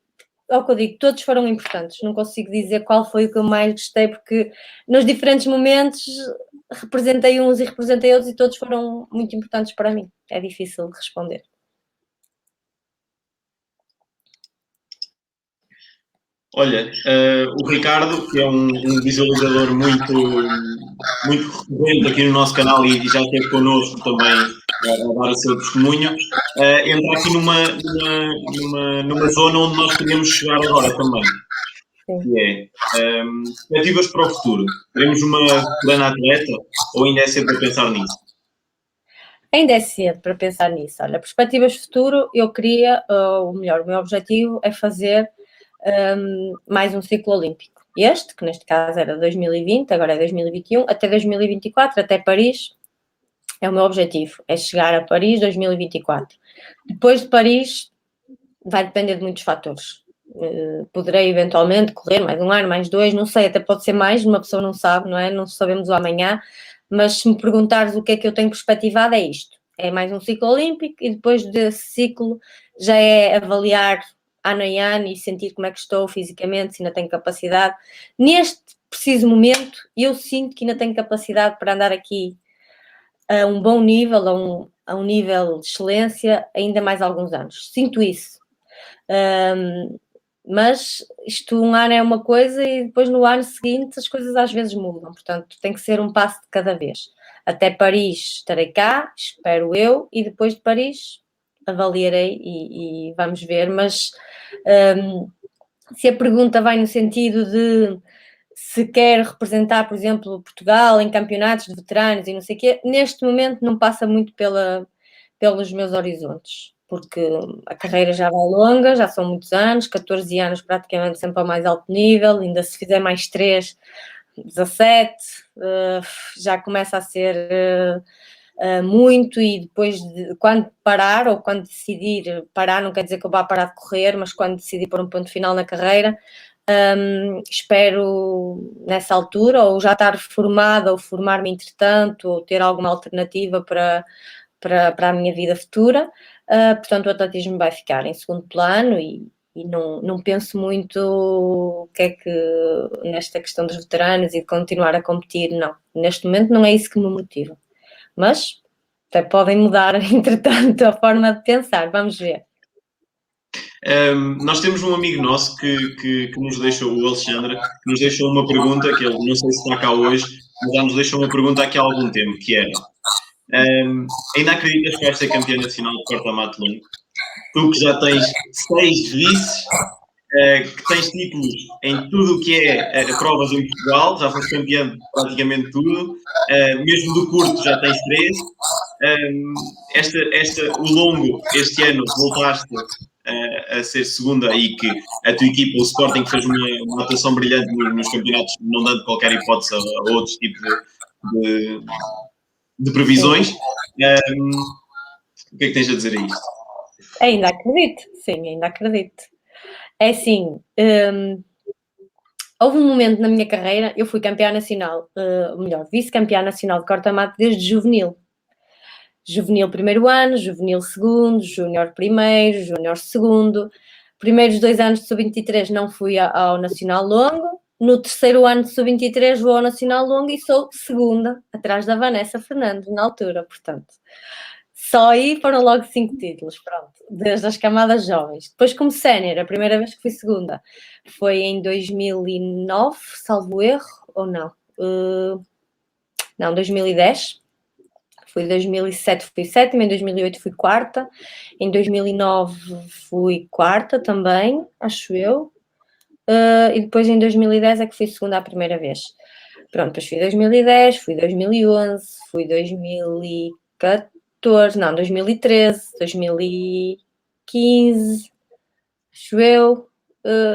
é o que eu digo, todos foram importantes, não consigo dizer qual foi o que eu mais gostei, porque nos diferentes momentos representei uns e representei outros e todos foram muito importantes para mim, é difícil de responder. Olha, o Ricardo, que é um visualizador muito recorrente aqui no nosso canal e já esteve connosco também a dar o seu testemunho, entra aqui numa zona onde nós queremos chegar agora também. que é perspectivas para o futuro. Queremos uma grande atleta ou ainda é sempre a pensar nisso? Ainda é cedo para pensar nisso. Olha, perspectivas de futuro, eu queria, ou melhor, o meu objetivo é fazer mais um ciclo olímpico. Este, que neste caso era 2020, agora é 2021, até 2024, até Paris, é o meu objetivo, é chegar a Paris 2024. Depois de Paris, vai depender de muitos fatores. Poderei eventualmente correr mais um ano, mais 2, não sei, até pode ser mais, uma pessoa não sabe, não é? Não sabemos o amanhã, mas se me perguntares o que é que eu tenho perspectivado, é isto. É mais um ciclo olímpico e depois desse ciclo já é avaliar ano em ano e sentir como é que estou fisicamente, se ainda tenho capacidade. Neste preciso momento, eu sinto que ainda tenho capacidade para andar aqui a um bom nível, a um nível de excelência, ainda mais alguns anos. Sinto isso. Mas isto um ano é uma coisa e depois no ano seguinte as coisas às vezes mudam, portanto tem que ser um passo de cada vez. Até Paris estarei cá, espero eu, e depois de Paris avaliarei e vamos ver, mas se a pergunta vai no sentido de se quer representar, por exemplo, Portugal em campeonatos de veteranos e não sei o quê, neste momento não passa muito pelos meus horizontes, porque a carreira já vai longa, já são muitos anos, 14 anos praticamente sempre ao mais alto nível, ainda se fizer mais 3, 17, já começa a ser muito, e depois quando parar ou quando decidir parar, não quer dizer que eu vá parar de correr, mas quando decidir pôr um ponto final na carreira, espero nessa altura ou já estar formada ou formar-me entretanto ou ter alguma alternativa para a minha vida futura. Portanto o atletismo vai ficar em segundo plano e não penso muito o que é que nesta questão dos veteranos e de continuar a competir, não. Neste momento não é isso que me motiva, mas até podem mudar entretanto a forma de pensar, vamos ver. Nós temos um amigo nosso que nos deixou, o Alexandre, que nos deixou uma pergunta, que ele não sei se está cá hoje, mas já nos deixou uma pergunta aqui há algum tempo, que era: ainda acreditas que vais ser campeã nacional de corta-mato longo? Tu que já tens 6 vices, que tens títulos em tudo o que é provas em Portugal, já foste campeã de praticamente tudo, mesmo do curto já tens 3. O longo, este ano, voltaste a ser segunda e que a tua equipa, o Sporting, fez uma atuação brilhante nos campeonatos, não dando qualquer hipótese a outros tipos de previsões. O que é que tens a dizer a isto? Ainda acredito, sim, ainda acredito. É assim, houve um momento na minha carreira, eu fui campeã nacional, melhor, vice-campeã nacional de corta-mato desde juvenil. Juvenil primeiro ano, juvenil segundo, júnior primeiro, júnior segundo. Primeiros 2 anos de sub-23 não fui ao Nacional Longo. No terceiro ano de sub-23 vou ao Nacional Longo e sou segunda, atrás da Vanessa Fernandes, na altura, portanto. Só aí foram logo 5 títulos, pronto, desde as camadas jovens. Depois como sénior, a primeira vez que fui segunda foi em 2009, salvo erro, ou não? Não, 2010. Fui em 2007 fui sétima, em 2008 fui quarta, em 2009 fui quarta também, acho eu, e depois em 2010 é que fui segunda a primeira vez. Pronto, depois fui 2010, fui 2011, fui 2014, não, 2013, 2015, acho eu,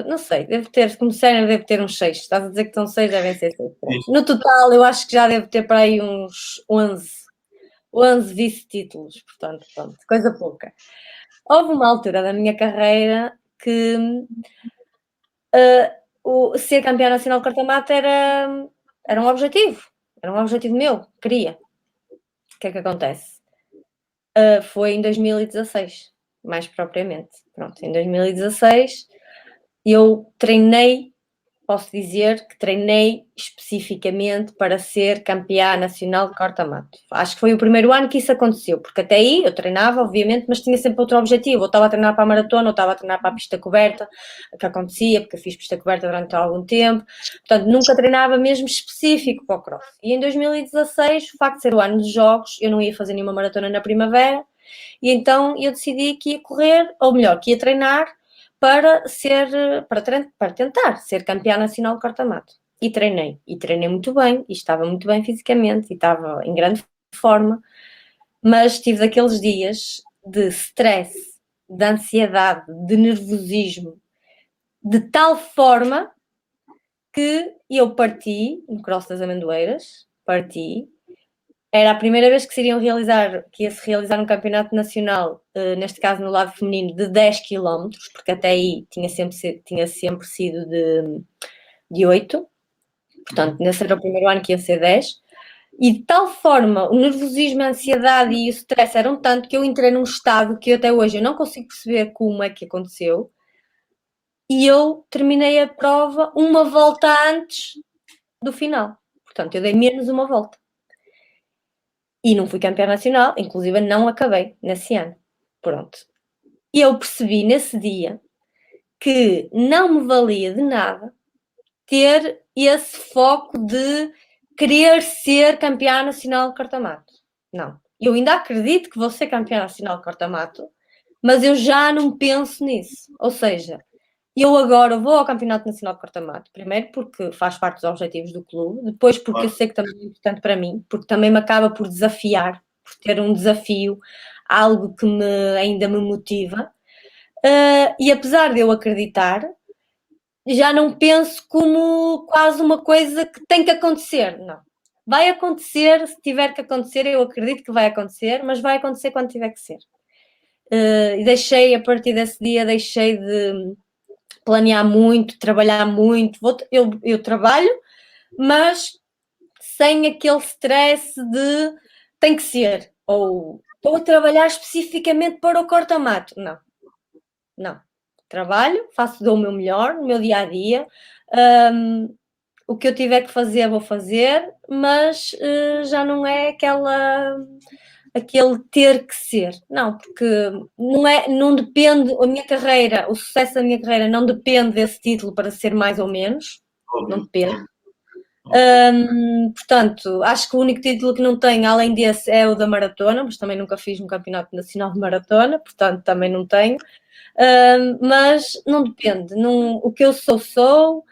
não sei, deve ter, como sénior deve ter uns 6, estás a dizer que estão 6, devem ser 6. No total eu acho que já deve ter para aí uns 11 vice-títulos, portanto, pronto, coisa pouca. Houve uma altura da minha carreira que ser campeã nacional de corta-mato era um objetivo meu, queria. O que é que acontece? Foi em 2016, mais propriamente. Pronto, em 2016 eu treinei, posso dizer que treinei especificamente para ser campeã nacional de corta-mato. Acho que foi o primeiro ano que isso aconteceu, porque até aí eu treinava, obviamente, mas tinha sempre outro objetivo. Ou estava a treinar para a maratona, ou estava a treinar para a pista coberta, que acontecia, porque eu fiz pista coberta durante algum tempo. Portanto, nunca treinava mesmo específico para o cross. E em 2016, o facto de ser o ano dos jogos, eu não ia fazer nenhuma maratona na primavera, e então eu decidi que ia correr, ou melhor, que ia treinar para tentar ser campeã nacional de corta-mato. E treinei muito bem, e estava muito bem fisicamente, e estava em grande forma, mas tive daqueles dias de stress, de ansiedade, de nervosismo, de tal forma que eu parti no Cross das Amendoeiras, era a primeira vez que ia se realizar um campeonato nacional, neste caso no lado feminino, de 10 km, porque até aí tinha sempre sido de 8, portanto, nesse era o primeiro ano que ia ser 10, e de tal forma o nervosismo, a ansiedade e o stress eram tanto que eu entrei num estado que até hoje eu não consigo perceber como é que aconteceu, e eu terminei a prova uma volta antes do final, portanto, eu dei menos uma volta. E não fui campeã nacional, inclusive não acabei nesse ano. Pronto. E eu percebi nesse dia que não me valia de nada ter esse foco de querer ser campeã nacional de corta-mato. Não. Eu ainda acredito que vou ser campeã nacional de corta-mato, mas eu já não penso nisso. Ou seja, eu agora vou ao Campeonato Nacional de Corta-Mato, primeiro porque faz parte dos objetivos do clube, depois porque eu sei que também é importante para mim, porque também me acaba por desafiar, por ter um desafio, algo que ainda me motiva. E apesar de eu acreditar, já não penso como quase uma coisa que tem que acontecer, não. Vai acontecer, se tiver que acontecer, eu acredito que vai acontecer, mas vai acontecer quando tiver que ser. E a partir desse dia, deixei de planear muito, trabalhar muito. Eu trabalho, mas sem aquele stress de tem que ser, ou estou a trabalhar especificamente para o corta-mato. Não. Trabalho, dou o meu melhor no meu dia a dia. O que eu tiver que fazer, vou fazer, mas já não é aquele ter que ser. Não, porque não depende, a minha carreira, o sucesso da minha carreira não depende desse título para ser mais ou menos. Não depende. Portanto, acho que o único título que não tenho, além desse, é o da maratona, mas também nunca fiz um campeonato nacional de maratona, portanto também não tenho. Mas não depende. O que eu sou.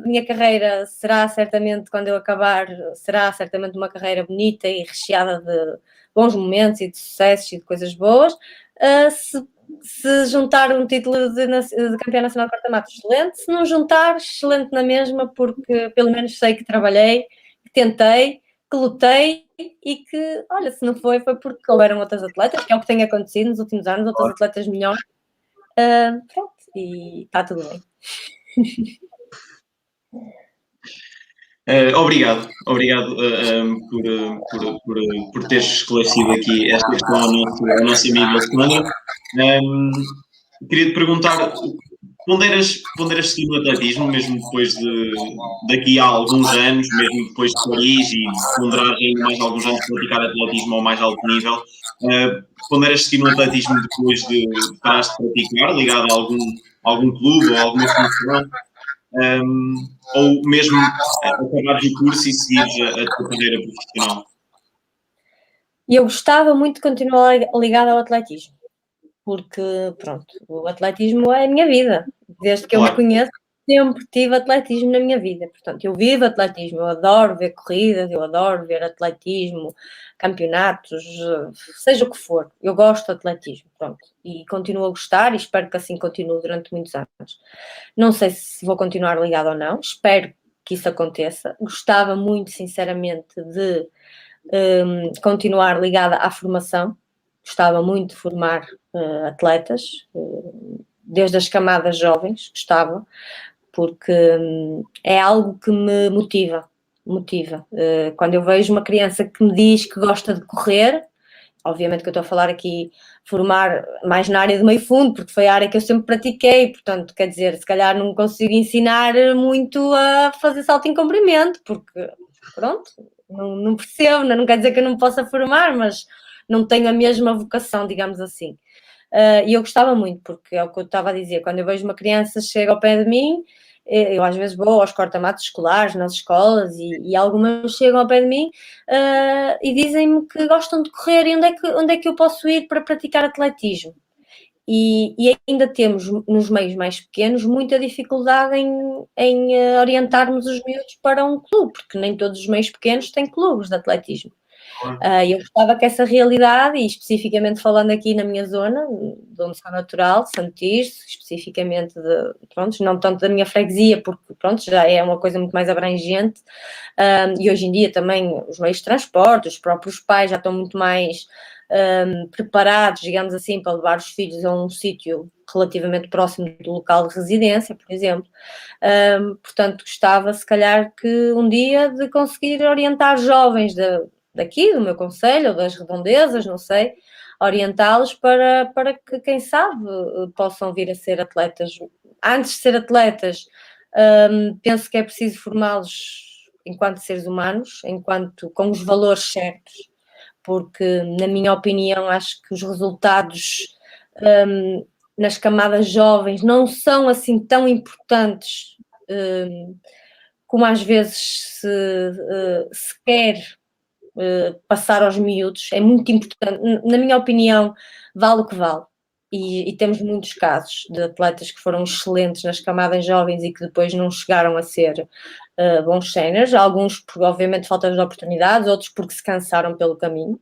Minha carreira será certamente, quando eu acabar, será certamente uma carreira bonita e recheada de bons momentos e de sucessos e de coisas boas. Se juntar um título de campeã nacional de corta-mato, excelente. Se não juntar, excelente na mesma, porque pelo menos sei que trabalhei, que tentei, que lutei e que, olha, se não foi porque houveram outras atletas, que é o que tem acontecido nos últimos anos, outras atletas melhores. Pronto, e está tudo bem. Obrigado por teres esclarecido aqui esta questão ao nosso amigo Alexandre. Queria te perguntar, ponderas seguir no atletismo, mesmo depois daqui a alguns anos, mesmo depois de Paris e ponderar ainda mais alguns anos praticar atletismo ao mais alto nível, ponderas seguir no atletismo depois de parares de praticar, ligado a algum clube ou alguma função? Ou mesmo acabares o curso e seguires a tua carreira profissional? Eu gostava muito de continuar ligada ao atletismo, porque, pronto, o atletismo é a minha vida. Desde que eu me conheço, sempre tive atletismo na minha vida. Portanto, eu vivo atletismo, eu adoro ver corridas, eu adoro ver atletismo, campeonatos, seja o que for. Eu gosto de atletismo, pronto. E continuo a gostar e espero que assim continue durante muitos anos. Não sei se vou continuar ligada ou não, espero que isso aconteça. Gostava muito, sinceramente, de continuar ligada à formação. Gostava muito de formar atletas, desde as camadas jovens, gostava, porque é algo que me motiva. Quando eu vejo uma criança que me diz que gosta de correr, obviamente que eu estou a falar aqui formar mais na área do meio fundo, porque foi a área que eu sempre pratiquei, portanto, quer dizer, se calhar não consigo ensinar muito a fazer salto em comprimento, porque, pronto, não percebo, não quer dizer que eu não possa formar, mas não tenho a mesma vocação, digamos assim. E eu gostava muito, porque é o que eu estava a dizer, quando eu vejo uma criança chega ao pé de mim, eu às vezes vou aos corta-matos escolares nas escolas e algumas chegam ao pé de mim e dizem-me que gostam de correr e onde é que eu posso ir para praticar atletismo. E ainda temos, nos meios mais pequenos, muita dificuldade em orientarmos os miúdos para um clube, porque nem todos os meios pequenos têm clubes de atletismo. Eu gostava que essa realidade, e especificamente falando aqui na minha zona, de onde sou natural, Santo Tirso, especificamente, pronto, não tanto da minha freguesia, porque pronto, já é uma coisa muito mais abrangente, e hoje em dia também os meios de transporte, os próprios pais já estão muito mais preparados, digamos assim, para levar os filhos a um sítio relativamente próximo do local de residência, por exemplo. Portanto, gostava, se calhar, que um dia de conseguir orientar jovens daqui, do meu concelho, ou das redondezas, não sei, orientá-los para que, quem sabe, possam vir a ser atletas. Antes de ser atletas, penso que é preciso formá-los enquanto seres humanos, com os valores certos, porque, na minha opinião, acho que os resultados nas camadas jovens não são assim tão importantes como às vezes se quer passar aos miúdos. É muito importante, na minha opinião, vale o que vale. E temos muitos casos de atletas que foram excelentes nas camadas jovens e que depois não chegaram a ser bons séniores, alguns por, obviamente, falta de oportunidades, outros porque se cansaram pelo caminho,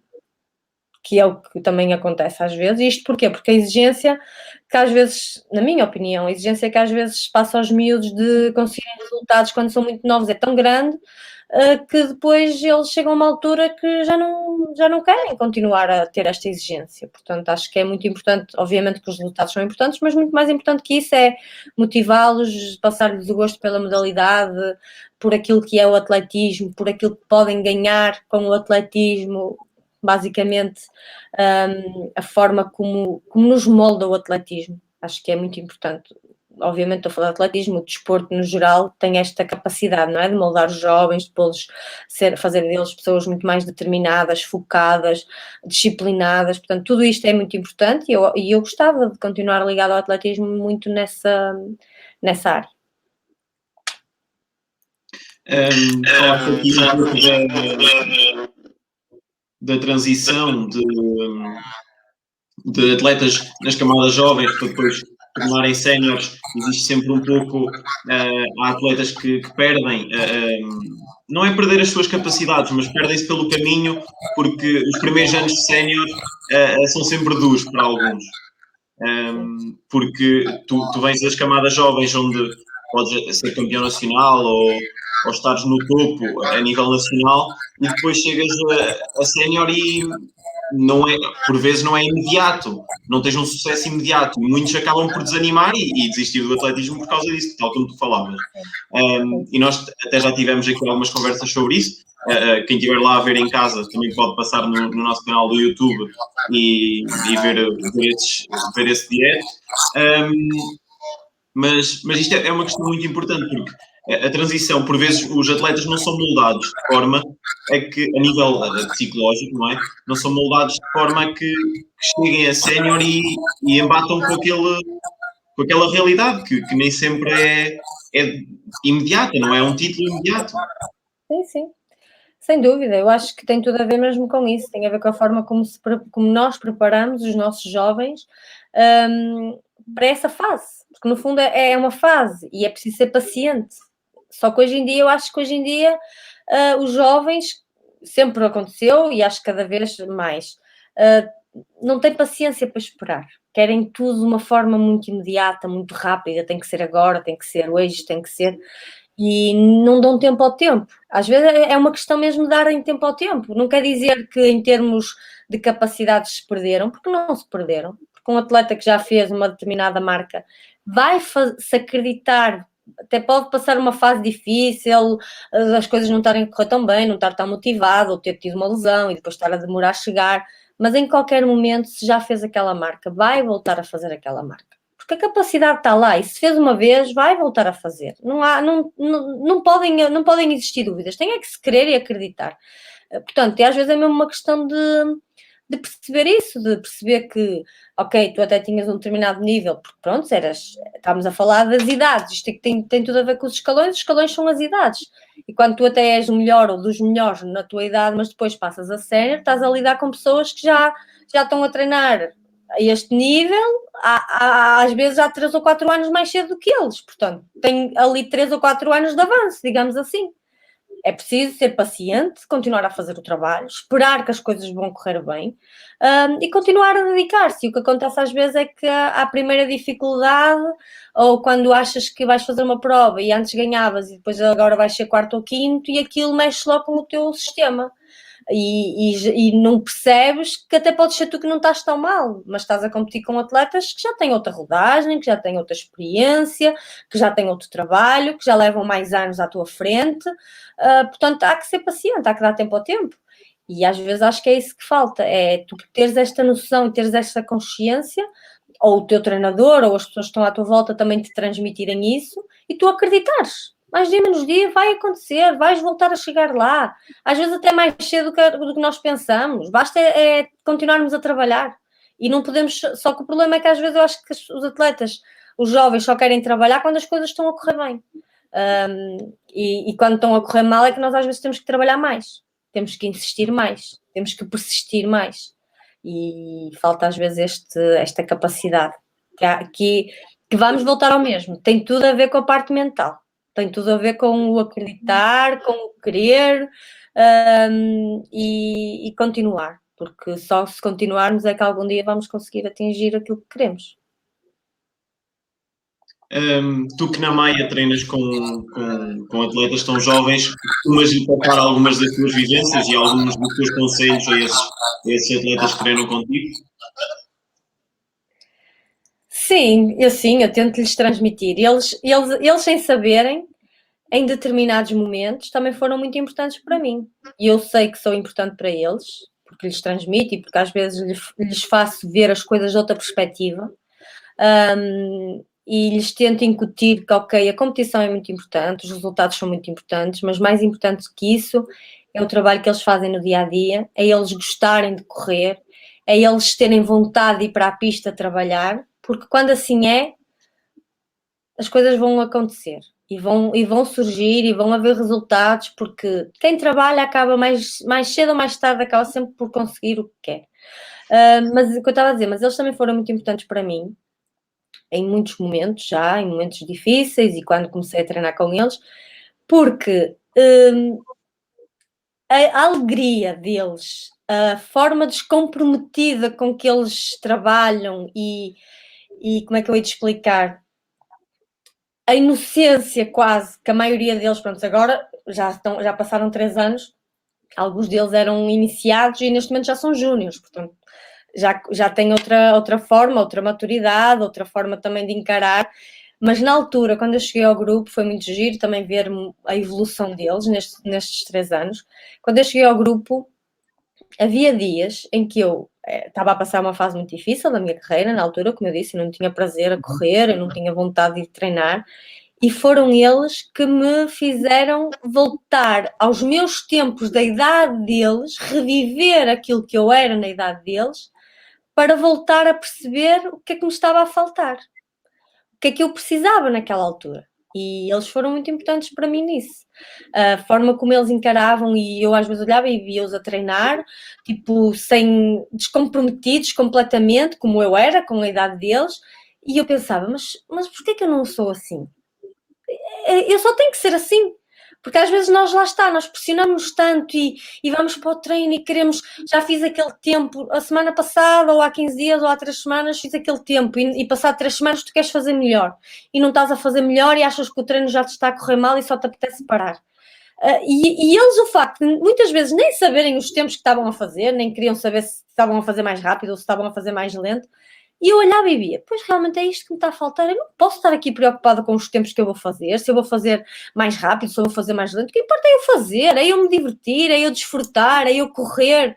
que é o que também acontece às vezes. E isto porquê? Porque a exigência que às vezes, na minha opinião, a exigência que às vezes passa aos miúdos de conseguirem resultados quando são muito novos é tão grande que depois eles chegam a uma altura que já não querem continuar a ter esta exigência. Portanto, acho que é muito importante, obviamente que os resultados são importantes, mas muito mais importante que isso é motivá-los, passar-lhes o gosto pela modalidade, por aquilo que é o atletismo, por aquilo que podem ganhar com o atletismo, basicamente a forma como nos molda o atletismo. Acho que é muito importante. Obviamente estou a falar de atletismo, o desporto no geral tem esta capacidade, não é? De moldar os jovens, de fazer deles pessoas muito mais determinadas, focadas, disciplinadas. Portanto, tudo isto é muito importante e eu gostava de continuar ligado ao atletismo muito nessa área. Falaste aqui um pouco da transição de atletas nas camadas jovens para depois tornarem séniores. Existe sempre um pouco, há atletas que perdem, não é perder as suas capacidades, mas perdem-se pelo caminho, porque os primeiros anos de sénior são sempre duros para alguns. Porque tu vens das camadas jovens onde podes ser campeão nacional ou estares no topo a nível nacional e depois chegas a sénior e por vezes não é imediato, não tens um sucesso imediato. Muitos acabam por desanimar e desistir do atletismo por causa disso, tal como tu falavas. E nós até já tivemos aqui algumas conversas sobre isso. Quem estiver lá a ver em casa também pode passar no nosso canal do YouTube e ver esse direto. Mas isto é uma questão muito importante, porque a transição, por vezes, os atletas não são moldados de forma a que, a nível psicológico, não é? Não são moldados de forma a que cheguem a sénior e embatam com aquela realidade que nem sempre é imediata, não é um título imediato. Sim, sim. Sem dúvida, eu acho que tem tudo a ver mesmo com isso, tem a ver com a forma como nós preparamos os nossos jovens para essa fase, porque no fundo é uma fase e é preciso ser paciente. Só que hoje em dia, eu acho que hoje em dia os jovens, sempre aconteceu e acho que cada vez mais, não têm paciência para esperar. Querem tudo de uma forma muito imediata, muito rápida, tem que ser agora, tem que ser hoje, tem que ser... E não dão tempo ao tempo. Às vezes é uma questão mesmo de darem tempo ao tempo. Não quer dizer que em termos de capacidades se perderam, porque não se perderam. Porque um atleta que já fez uma determinada marca vai se acreditar, até pode passar uma fase difícil, as coisas não estarem a correr tão bem, não estar tão motivado, ou ter tido uma lesão e depois estar a demorar a chegar, mas em qualquer momento, se já fez aquela marca, vai voltar a fazer aquela marca. Porque a capacidade está lá e se fez uma vez, vai voltar a fazer. Não podem existir dúvidas. Tem é que se querer e acreditar. Portanto, e às vezes é mesmo uma questão de perceber isso, de perceber que, ok, tu até tinhas um determinado nível, porque pronto, estávamos a falar das idades, isto tem tudo a ver com os escalões são as idades. E quando tu até és o melhor ou dos melhores na tua idade, mas depois passas a sénior, estás a lidar com pessoas que já estão a treinar a este nível, às vezes há 3 ou 4 anos mais cedo do que eles. Portanto, tem ali 3 ou 4 anos de avanço, digamos assim. É preciso ser paciente, continuar a fazer o trabalho, esperar que as coisas vão correr bem, e continuar a dedicar-se. E o que acontece às vezes é que há a primeira dificuldade, ou quando achas que vais fazer uma prova e antes ganhavas e depois agora vais ser quarto ou quinto, e aquilo mexe logo com o teu sistema. E não percebes que até podes ser tu que não estás tão mal, mas estás a competir com atletas que já têm outra rodagem, que já têm outra experiência, que já têm outro trabalho, que já levam mais anos à tua frente. Portanto, há que ser paciente, há que dar tempo ao tempo. E às vezes acho que é isso que falta, é tu teres esta noção e teres esta consciência, ou o teu treinador, ou as pessoas que estão à tua volta também te transmitirem isso, e tu acreditares. Mais dia menos dia vai acontecer, vais voltar a chegar lá. Às vezes até mais cedo do que nós pensamos. Basta é continuarmos a trabalhar. E não podemos... Só que o problema é que às vezes eu acho que os atletas, os jovens, só querem trabalhar quando as coisas estão a correr bem. E quando estão a correr mal é que nós às vezes temos que trabalhar mais. Temos que insistir mais. Temos que persistir mais. E falta às vezes esta capacidade. Que vamos voltar ao mesmo. Tem tudo a ver com a parte mental. Tem tudo a ver com o acreditar, com o querer, e continuar. Porque só se continuarmos é que algum dia vamos conseguir atingir aquilo que queremos. Tu que na Maia treinas com atletas tão jovens, costumas tocar algumas das tuas vivências e alguns dos teus conselhos a esses atletas que treinam contigo? Sim, eu tento-lhes transmitir. Eles sem saberem, em determinados momentos, também foram muito importantes para mim. E eu sei que sou importante para eles, porque lhes transmito e porque às vezes lhes faço ver as coisas de outra perspectiva. E lhes tento incutir que, ok, a competição é muito importante, os resultados são muito importantes, mas mais importante que isso é o trabalho que eles fazem no dia-a-dia, é eles gostarem de correr, é eles terem vontade de ir para a pista trabalhar, porque quando assim é, as coisas vão acontecer e vão surgir e vão haver resultados, porque quem trabalha acaba mais cedo ou mais tarde, acaba sempre por conseguir o que quer. Mas o que eu estava a dizer, mas eles também foram muito importantes para mim, em muitos momentos já, em momentos difíceis e quando comecei a treinar com eles, porque a alegria deles, a forma descomprometida com que eles trabalham e como é que eu ia te explicar? A inocência quase, que a maioria deles, pronto, agora já passaram 3 anos, alguns deles eram iniciados e neste momento já são júniores, portanto já têm outra forma, outra maturidade, outra forma também de encarar, mas na altura, quando eu cheguei ao grupo, foi muito giro também ver a evolução deles nestes 3 anos. Quando eu cheguei ao grupo, havia dias em que eu estava a passar uma fase muito difícil da minha carreira, na altura, como eu disse, eu não tinha prazer a correr, eu não tinha vontade de ir treinar, e foram eles que me fizeram voltar aos meus tempos da idade deles, reviver aquilo que eu era na idade deles, para voltar a perceber o que é que me estava a faltar, o que é que eu precisava naquela altura. E eles foram muito importantes para mim nisso. A forma como eles encaravam, e eu às vezes olhava e via-os a treinar, tipo, descomprometidos completamente, como eu era, com a idade deles, e eu pensava, mas porquê que eu não sou assim? Eu só tenho que ser assim. Porque às vezes nós pressionamos tanto e vamos para o treino e queremos, já fiz aquele tempo, a semana passada, ou há 15 dias, ou há 3 semanas, fiz aquele tempo e passado 3 semanas tu queres fazer melhor e não estás a fazer melhor e achas que o treino já te está a correr mal e só te apetece parar. E eles, o facto de muitas vezes nem saberem os tempos que estavam a fazer, nem queriam saber se estavam a fazer mais rápido ou se estavam a fazer mais lento, e eu olhava e via, pois realmente é isto que me está a faltar, eu não posso estar aqui preocupada com os tempos que eu vou fazer, se eu vou fazer mais rápido, se eu vou fazer mais lento, o que importa é eu fazer, é eu me divertir, é eu desfrutar, é eu correr,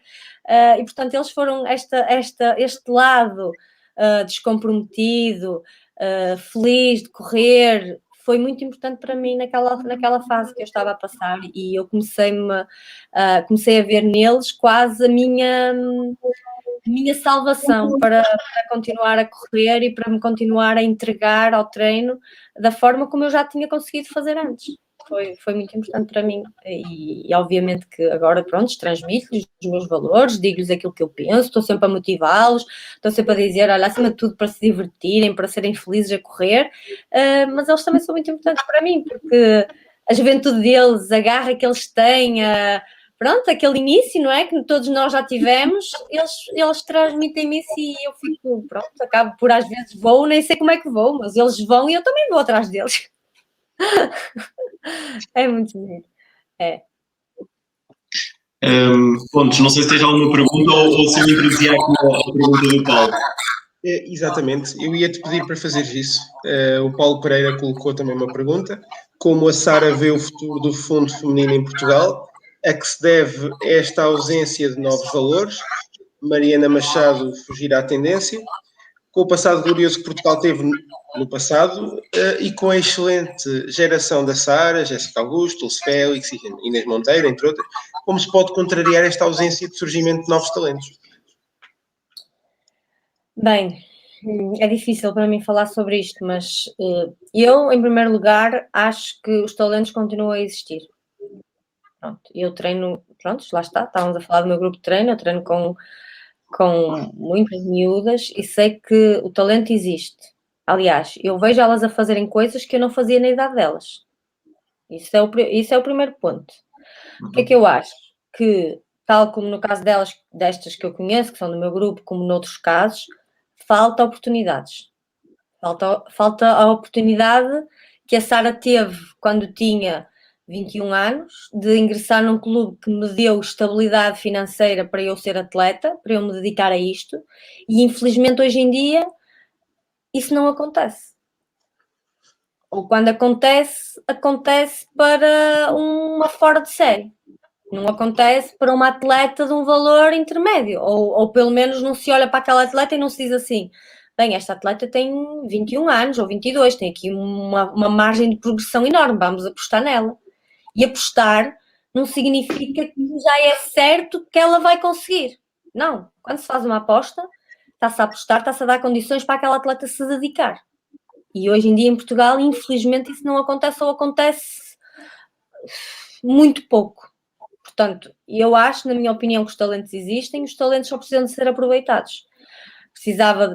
e portanto eles foram este lado descomprometido, feliz de correr, foi muito importante para mim naquela fase que eu estava a passar, e eu comecei a ver neles quase a minha salvação para continuar a correr e para me continuar a entregar ao treino da forma como eu já tinha conseguido fazer antes. foi muito importante para mim. E obviamente que agora, pronto, transmito-lhes os meus valores, digo-lhes aquilo que eu penso, estou sempre a motivá-los, estou sempre a dizer, olha, acima de tudo para se divertirem, para serem felizes a correr, mas eles também são muito importantes para mim, porque a juventude deles, a garra que eles têm, pronto, aquele início, não é? Que todos nós já tivemos, eles transmitem-me isso e eu fico, pronto, acabo por às vezes vou, nem sei como é que vou, mas eles vão e eu também vou atrás deles. É muito bonito. Pontos, não sei se tens alguma pergunta ou se eu introduzir aqui a pergunta do Paulo. Exatamente, eu ia-te pedir para fazer isso. O Paulo Pereira colocou também uma pergunta. Como a Sara vê o futuro do fundo feminino em Portugal? A que se deve esta ausência de novos valores? Mariana Machado fugir à tendência? Com o passado glorioso que Portugal teve no passado e com a excelente geração da Sara, Jéssica Augusto, Dulce Félix e Inês Monteiro, entre outras, como se pode contrariar esta ausência de surgimento de novos talentos? Bem, é difícil para mim falar sobre isto, mas eu, em primeiro lugar, acho que os talentos continuam a existir. Pronto, eu treino, pronto, lá está, estávamos a falar do meu grupo de treino, eu treino com muitas miúdas e sei que o talento existe. Aliás, eu vejo elas a fazerem coisas que eu não fazia na idade delas. Isso é o primeiro ponto. O que é que eu acho? Que, tal como no caso destas que eu conheço, que são do meu grupo, como noutros casos, falta oportunidades. Falta a oportunidade que a Sara teve quando tinha 21 anos, de ingressar num clube que me deu estabilidade financeira para eu ser atleta, para eu me dedicar a isto, e infelizmente hoje em dia isso não acontece. Ou quando acontece para uma fora de série. Não acontece para uma atleta de um valor intermédio, ou pelo menos não se olha para aquela atleta e não se diz assim, bem, esta atleta tem 21 anos ou 22, tem aqui uma margem de progressão enorme, vamos apostar nela. E apostar não significa que já é certo que ela vai conseguir. Não. Quando se faz uma aposta, está-se a apostar, está-se a dar condições para aquela atleta se dedicar. E hoje em dia em Portugal, infelizmente, isso não acontece ou acontece muito pouco. Portanto, eu acho, na minha opinião, que os talentos existem, os talentos só precisam de ser aproveitados.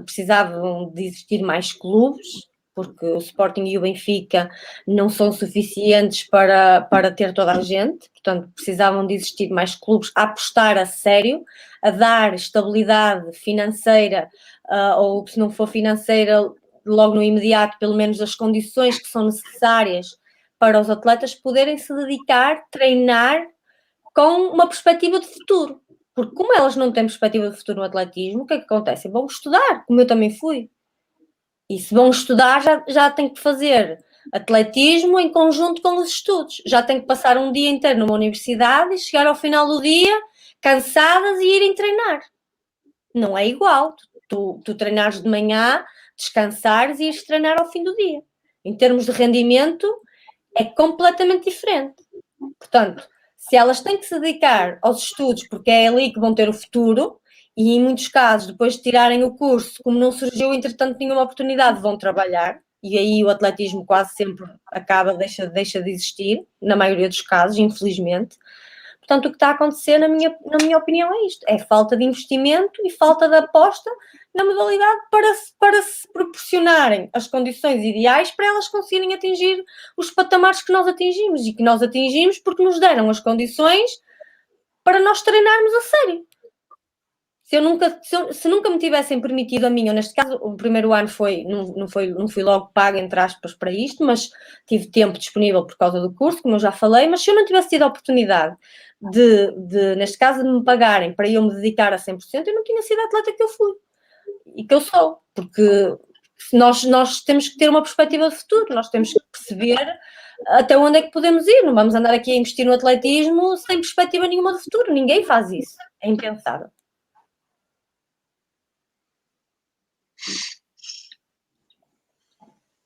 Precisavam de existir mais clubes, porque o Sporting e o Benfica não são suficientes para ter toda a gente, portanto, precisavam de existir mais clubes a apostar a sério, a dar estabilidade financeira, ou se não for financeira, logo no imediato, pelo menos as condições que são necessárias para os atletas poderem se dedicar, treinar com uma perspectiva de futuro. Porque como elas não têm perspectiva de futuro no atletismo, o que é que acontece? Vão estudar, como eu também fui. E se vão estudar, já têm que fazer atletismo em conjunto com os estudos. Já têm que passar um dia inteiro numa universidade e chegar ao final do dia cansadas e irem treinar. Não é igual. Tu treinares de manhã, descansares e ires treinar ao fim do dia. Em termos de rendimento, é completamente diferente. Portanto, se elas têm que se dedicar aos estudos, porque é ali que vão ter o futuro, e em muitos casos, depois de tirarem o curso, como não surgiu, entretanto, nenhuma oportunidade, vão trabalhar, e aí o atletismo quase sempre deixa de existir, na maioria dos casos, infelizmente. Portanto, o que está a acontecer, na minha opinião, é isto. É falta de investimento e falta de aposta na modalidade para se proporcionarem as condições ideais para elas conseguirem atingir os patamares que nós atingimos, e que nós atingimos porque nos deram as condições para nós treinarmos a sério. Se nunca me tivessem permitido a mim, ou neste caso, o primeiro ano não fui logo paga, entre aspas, para isto, mas tive tempo disponível por causa do curso, como eu já falei, mas se eu não tivesse tido a oportunidade neste caso, de me pagarem para eu me dedicar a 100%, eu não tinha sido a atleta que eu fui e que eu sou, porque nós temos que ter uma perspectiva de futuro, nós temos que perceber até onde é que podemos ir, não vamos andar aqui a investir no atletismo sem perspectiva nenhuma de futuro, ninguém faz isso, é impensável.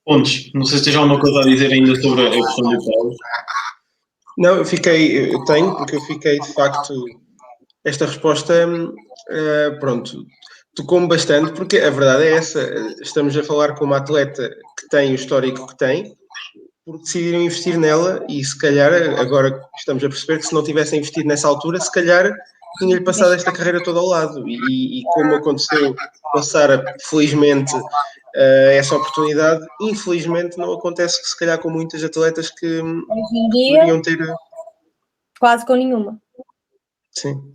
Pontos, não sei se tens alguma coisa a dizer ainda sobre a questão do Paulo. Não, eu tenho, porque eu fiquei, de facto, esta resposta, pronto, tocou-me bastante, porque a verdade é essa, estamos a falar com uma atleta que tem o histórico que tem, porque decidiram investir nela e se calhar, agora estamos a perceber que se não tivessem investido nessa altura, se calhar tinha-lhe passado esta carreira toda ao lado. E como aconteceu com a Sara, felizmente, essa oportunidade, infelizmente não acontece se calhar com muitas atletas que Hoje em dia, poderiam ter... quase com nenhuma. Sim.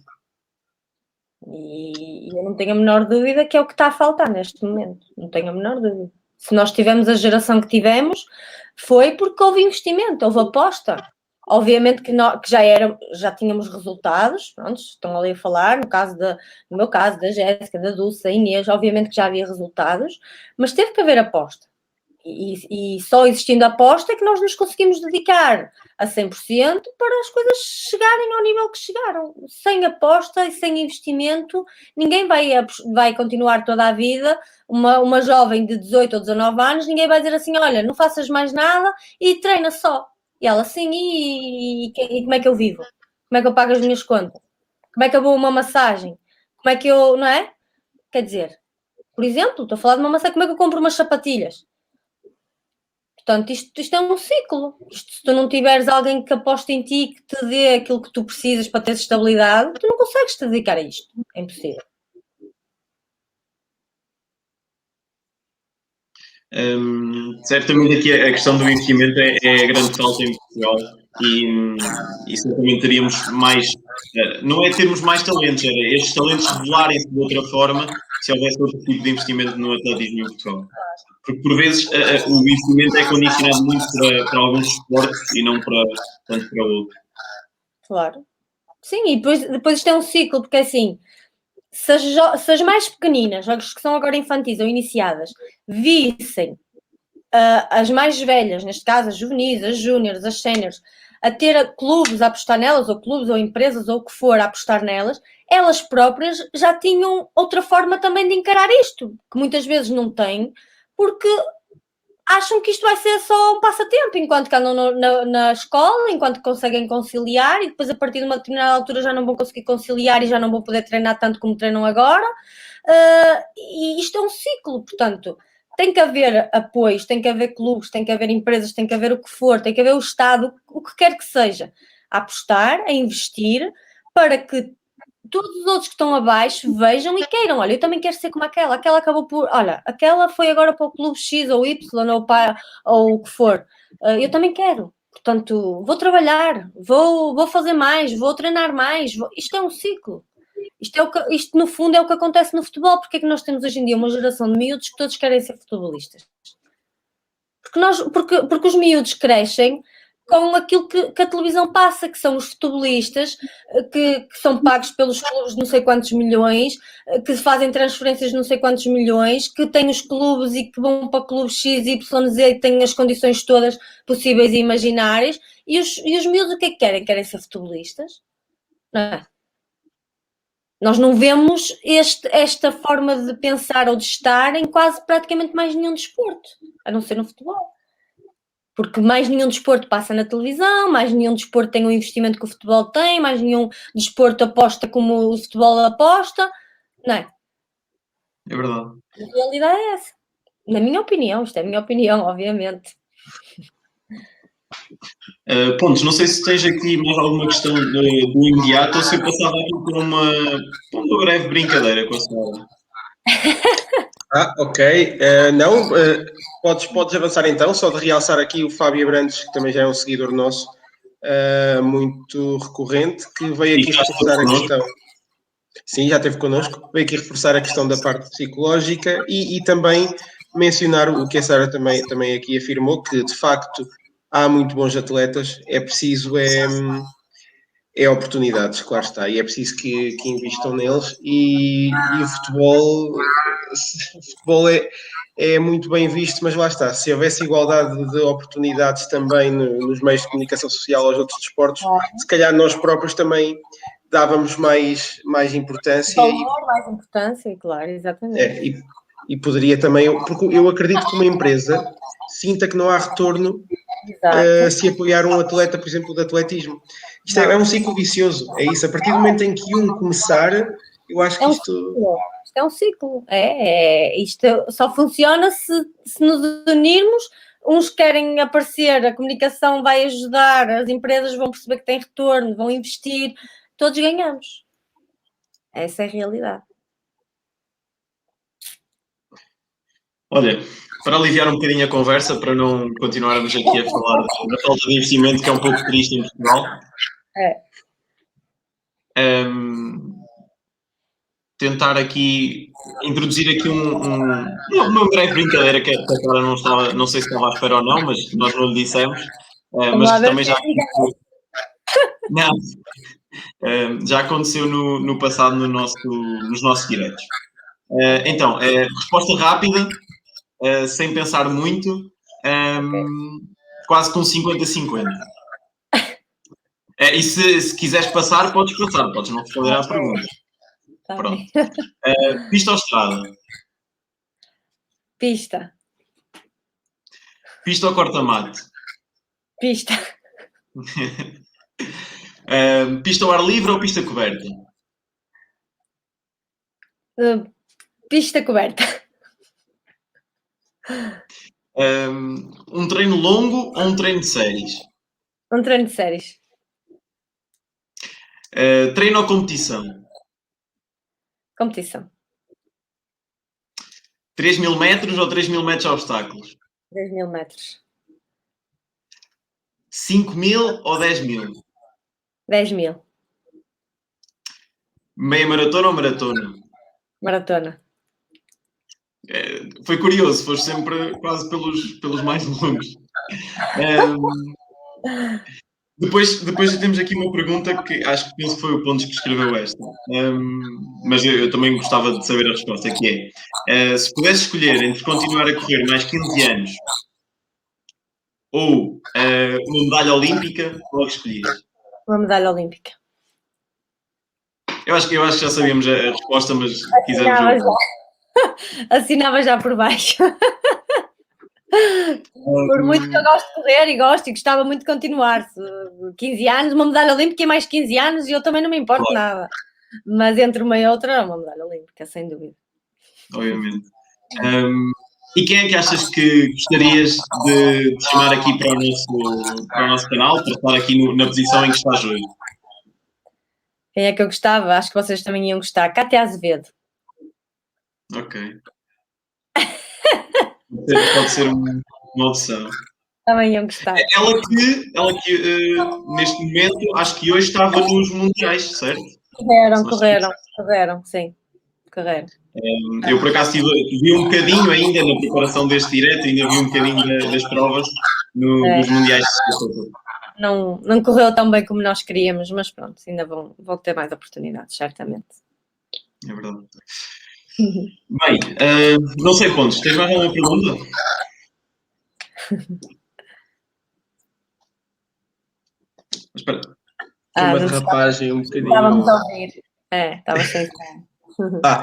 E eu não tenho a menor dúvida que é o que está a faltar neste momento. Não tenho a menor dúvida. Se nós tivemos a geração que tivemos, foi porque houve investimento, houve aposta. Obviamente que já tínhamos resultados, pronto, estão ali a falar, no meu caso, da Jéssica, da Dulce, da Inês, obviamente que já havia resultados, mas teve que haver aposta. E só existindo aposta é que nós nos conseguimos dedicar a 100% para as coisas chegarem ao nível que chegaram. Sem aposta e sem investimento, ninguém vai continuar toda a vida, uma jovem de 18 ou 19 anos, ninguém vai dizer assim, olha, não faças mais nada e treina só. E ela, sim, e como é que eu vivo? Como é que eu pago as minhas contas? Como é que eu vou a uma massagem? Como é que eu, não é? Quer dizer, por exemplo, estou a falar de uma massagem, como é que eu compro umas sapatilhas? Portanto, isto é um ciclo. Se tu não tiveres alguém que aposte em ti, que te dê aquilo que tu precisas para ter estabilidade, tu não consegues te dedicar a isto. É impossível. Certamente aqui a questão do investimento é a grande falta em Portugal e certamente teríamos mais, não é termos mais talentos, era estes talentos revelarem-se de outra forma se houvesse outro tipo de investimento no atletismo em Portugal. Porque por vezes o investimento é condicionado muito para alguns esportes e não tanto para outros. Claro. Sim, e depois isto é um ciclo, porque assim, se as mais pequeninas, jogos que são agora infantis ou iniciadas, vissem as mais velhas, neste caso as juvenis, as júniores, as séniores, a ter clubes a apostar nelas, ou clubes, ou empresas, ou o que for, a apostar nelas, elas próprias já tinham outra forma também de encarar isto, que muitas vezes não têm, porque acham que isto vai ser só um passatempo, enquanto que andam na escola, enquanto conseguem conciliar, e depois a partir de uma determinada altura já não vão conseguir conciliar e já não vão poder treinar tanto como treinam agora, e isto é um ciclo, portanto, tem que haver apoios, tem que haver clubes, tem que haver empresas, tem que haver o que for, tem que haver o Estado, o que quer que seja, a apostar, a investir, para que todos os outros que estão abaixo vejam e queiram, olha, eu também quero ser como aquela acabou por, olha, aquela foi agora para o clube X ou Y ou o que for, eu também quero, portanto, vou trabalhar, vou fazer mais, vou treinar mais, isto é um ciclo, isto no fundo é o que acontece no futebol. Porque é que nós temos hoje em dia uma geração de miúdos que todos querem ser futebolistas? Porque os miúdos crescem com aquilo que a televisão passa, que são os futebolistas que são pagos pelos clubes de não sei quantos milhões, que fazem transferências de não sei quantos milhões, que têm os clubes e que vão para clubes X, Y, Z e têm as condições todas possíveis e imaginárias, e os miúdos o que é que querem? Querem ser futebolistas? Não é? Nós não vemos esta forma de pensar ou de estar em quase praticamente mais nenhum desporto, a não ser no futebol. Porque mais nenhum desporto passa na televisão, mais nenhum desporto tem o investimento que o futebol tem, mais nenhum desporto aposta como o futebol aposta, não é? É verdade. A realidade é essa. Na minha opinião, isto é a minha opinião, obviamente. Pontos, não sei se tens aqui mais alguma questão do imediato ou se eu passava aqui por uma breve brincadeira com a senhora. Ok. Não, podes avançar então, só de realçar aqui o Fábio Abrantes, que também já é um seguidor nosso, muito recorrente, que veio aqui reforçar a questão. Sim, já esteve connosco, veio aqui reforçar a questão da parte psicológica e também mencionar o que a Sara também aqui afirmou, que de facto há muito bons atletas, é preciso oportunidades, claro está, e é preciso que investam neles e o futebol é muito bem visto, mas lá está, se houvesse igualdade de oportunidades também nos meios de comunicação social aos outros desportos, se calhar nós próprios também dávamos mais importância. Mais importância, claro, exatamente. E poderia também, porque eu acredito que uma empresa sinta que não há retorno se apoiar um atleta, por exemplo, de atletismo. Isto é um ciclo vicioso, é isso. A partir do momento em que um começar, eu acho que isto é um ciclo. Isto só funciona se nos unirmos uns querem aparecer, a comunicação vai ajudar, as empresas vão perceber que tem retorno, vão investir, todos ganhamos. Essa é a realidade. Olha, para aliviar um bocadinho a conversa, para não continuarmos aqui a falar da falta de investimento, que é um pouco triste em Portugal. Tentar aqui introduzir aqui uma breve brincadeira que a Clara não sei se estava à espera ou não, mas nós não lhe dissemos. Mas que também já aconteceu. Não. Já aconteceu no passado nos nossos diretos. Então, resposta rápida, sem pensar muito, quase com 50-50. E se quiseres passar, podes não responder à pergunta. Tá Pronto. bem. Pista ou estrada? Pista. Pista ou corta-mato? Pista. Pista ao ar livre ou pista coberta? Pista coberta. Um treino longo ou um treino de séries? Um treino de séries. Treino ou competição? Competição. 3.000 metros ou 3.000 metros a obstáculos? 3.000 metros. 5.000 ou 10.000? 10.000. Meia maratona ou maratona? Maratona. Foi curioso, foste sempre quase pelos mais longos. Depois temos aqui uma pergunta que penso que foi o Pontes que escreveu esta, mas eu também gostava de saber a resposta, que é, se pudesse escolher entre continuar a correr mais 15 anos ou uma medalha olímpica, qual é que escolhias? Uma medalha olímpica. Eu acho que já sabíamos a resposta, mas quisemos... Assinava já por baixo. Por muito que eu gosto de correr e gostava muito de continuar. 15 anos, uma medalha olímpica e mais 15 anos, e eu também não me importo nada. Mas entre uma e outra, uma medalha olímpica, sem dúvida. Obviamente. E quem é que achas que gostarias de chamar aqui para o nosso canal, para estar aqui na posição em que estás hoje? Quem é que eu gostava? Acho que vocês também iam gostar. Cátia Azevedo. Ok. Pode ser uma opção. Também iam gostar. Ela que neste momento, acho que hoje estava nos Mundiais, certo? Correram, sim. Correram. Eu, por acaso, vi um bocadinho ainda na preparação deste direto, ainda vi um bocadinho das provas nos Mundiais. Não correu tão bem como nós queríamos, mas pronto, ainda vão ter mais oportunidades, certamente. É verdade. Bem, não sei, Pontes, tens mais alguma pergunta? Espera. Uma derrapagem um bocadinho... Estávamos a ouvir. Estava sem som.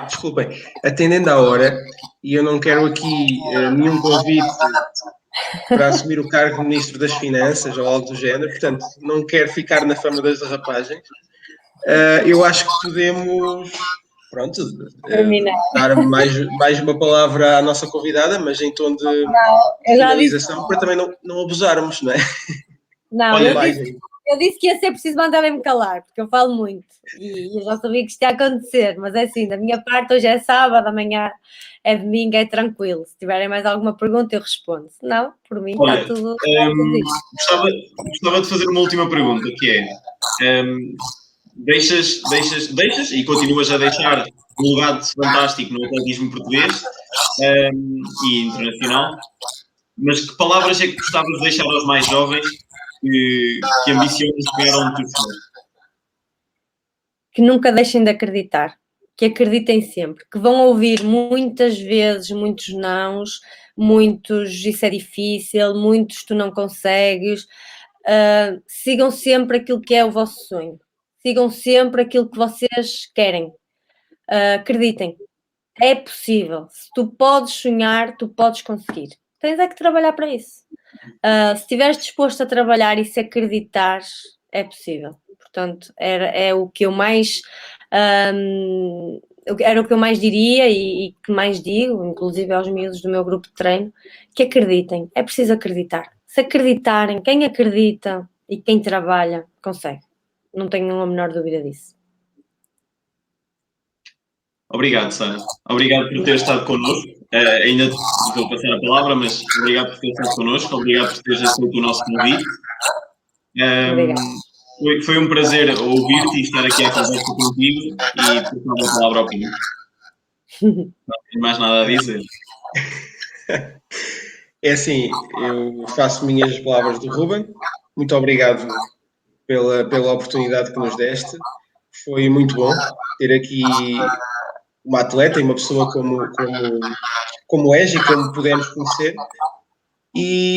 Desculpem. Atendendo à hora, e eu não quero aqui nenhum convite para assumir o cargo de Ministro das Finanças ou algo do género, portanto, não quero ficar na fama das derrapagens. Eu acho que podemos... dar mais uma palavra à nossa convidada, mas em tom de finalização, para também não abusarmos, não é? Não, eu disse que ia ser preciso mandarem-me calar, porque eu falo muito e eu já sabia que isto ia acontecer, mas é assim, da minha parte, hoje é sábado, amanhã é domingo, é tranquilo. Se tiverem mais alguma pergunta, eu respondo. Se não, por mim, está tudo. Gostava de fazer uma última pergunta, que é... Deixas e continuas a deixar um legado fantástico no atletismo português e internacional, mas que palavras é que gostavas de deixar aos mais jovens que ambicionam chegar onde tu estás? Que nunca deixem de acreditar, que acreditem sempre, que vão ouvir muitas vezes muitos nãos, muitos isso é difícil, muitos tu não consegues, sigam sempre aquilo que é o vosso sonho. Sigam sempre aquilo que vocês querem. Acreditem. É possível. Se tu podes sonhar, tu podes conseguir. Tens é que trabalhar para isso. Se estiveres disposto a trabalhar e se acreditares, é possível. Portanto, é o que eu mais era o que eu mais diria e que mais digo, inclusive aos miúdos do meu grupo de treino, que acreditem, é preciso acreditar. Se acreditarem, quem acredita e quem trabalha, consegue. Não tenho a menor dúvida disso. Obrigado, Sara. Obrigado por ter estado connosco. Ainda te vou passar a palavra, mas obrigado por ter estado connosco. Obrigado por teres aceito o nosso convite. Foi um prazer ouvir-te e estar aqui a conversa contigo e passar a palavra ao Pinho. Não tenho mais nada a dizer. É assim, eu faço minhas as palavras do Ruben. Muito obrigado pela oportunidade que nos deste. Foi muito bom ter aqui uma atleta e uma pessoa como és e como pudemos conhecer. E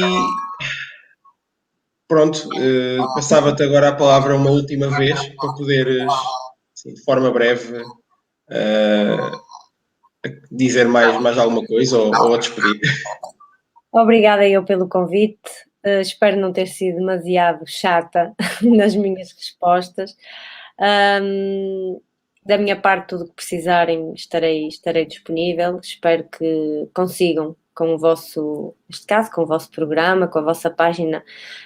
pronto, passava-te agora a palavra uma última vez para poderes, assim, de forma breve, dizer mais alguma coisa ou a despedir. Obrigada eu pelo convite. Espero não ter sido demasiado chata nas minhas respostas. Da minha parte, tudo o que precisarem, estarei disponível. Espero que consigam, com o vosso, neste caso, com o vosso programa, com a vossa página,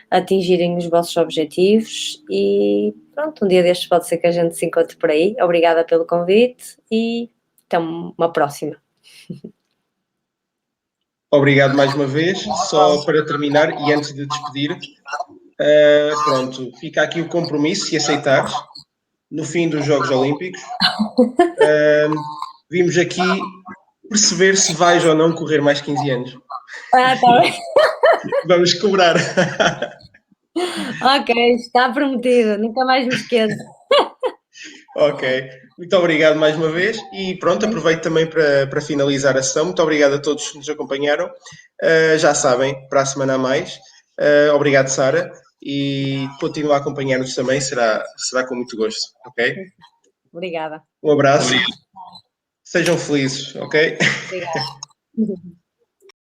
atingirem os vossos objetivos. E pronto, um dia destes pode ser que a gente se encontre por aí. Obrigada pelo convite e até uma próxima. Obrigado mais uma vez. Só para terminar e antes de despedir, pronto, fica aqui o compromisso, se aceitares, no fim dos Jogos Olímpicos, vimos aqui perceber se vais ou não correr mais 15 anos. Tá bem. Vamos cobrar. Ok, está prometido, nunca mais me esqueço. Ok, muito obrigado mais uma vez e pronto, aproveito também para finalizar a sessão. Muito obrigado a todos que nos acompanharam. Já sabem, para a semana a mais. Obrigado, Sara, e continua a acompanhar-nos também, será com muito gosto, ok? Obrigada. Um abraço. Sejam felizes, ok? Obrigada.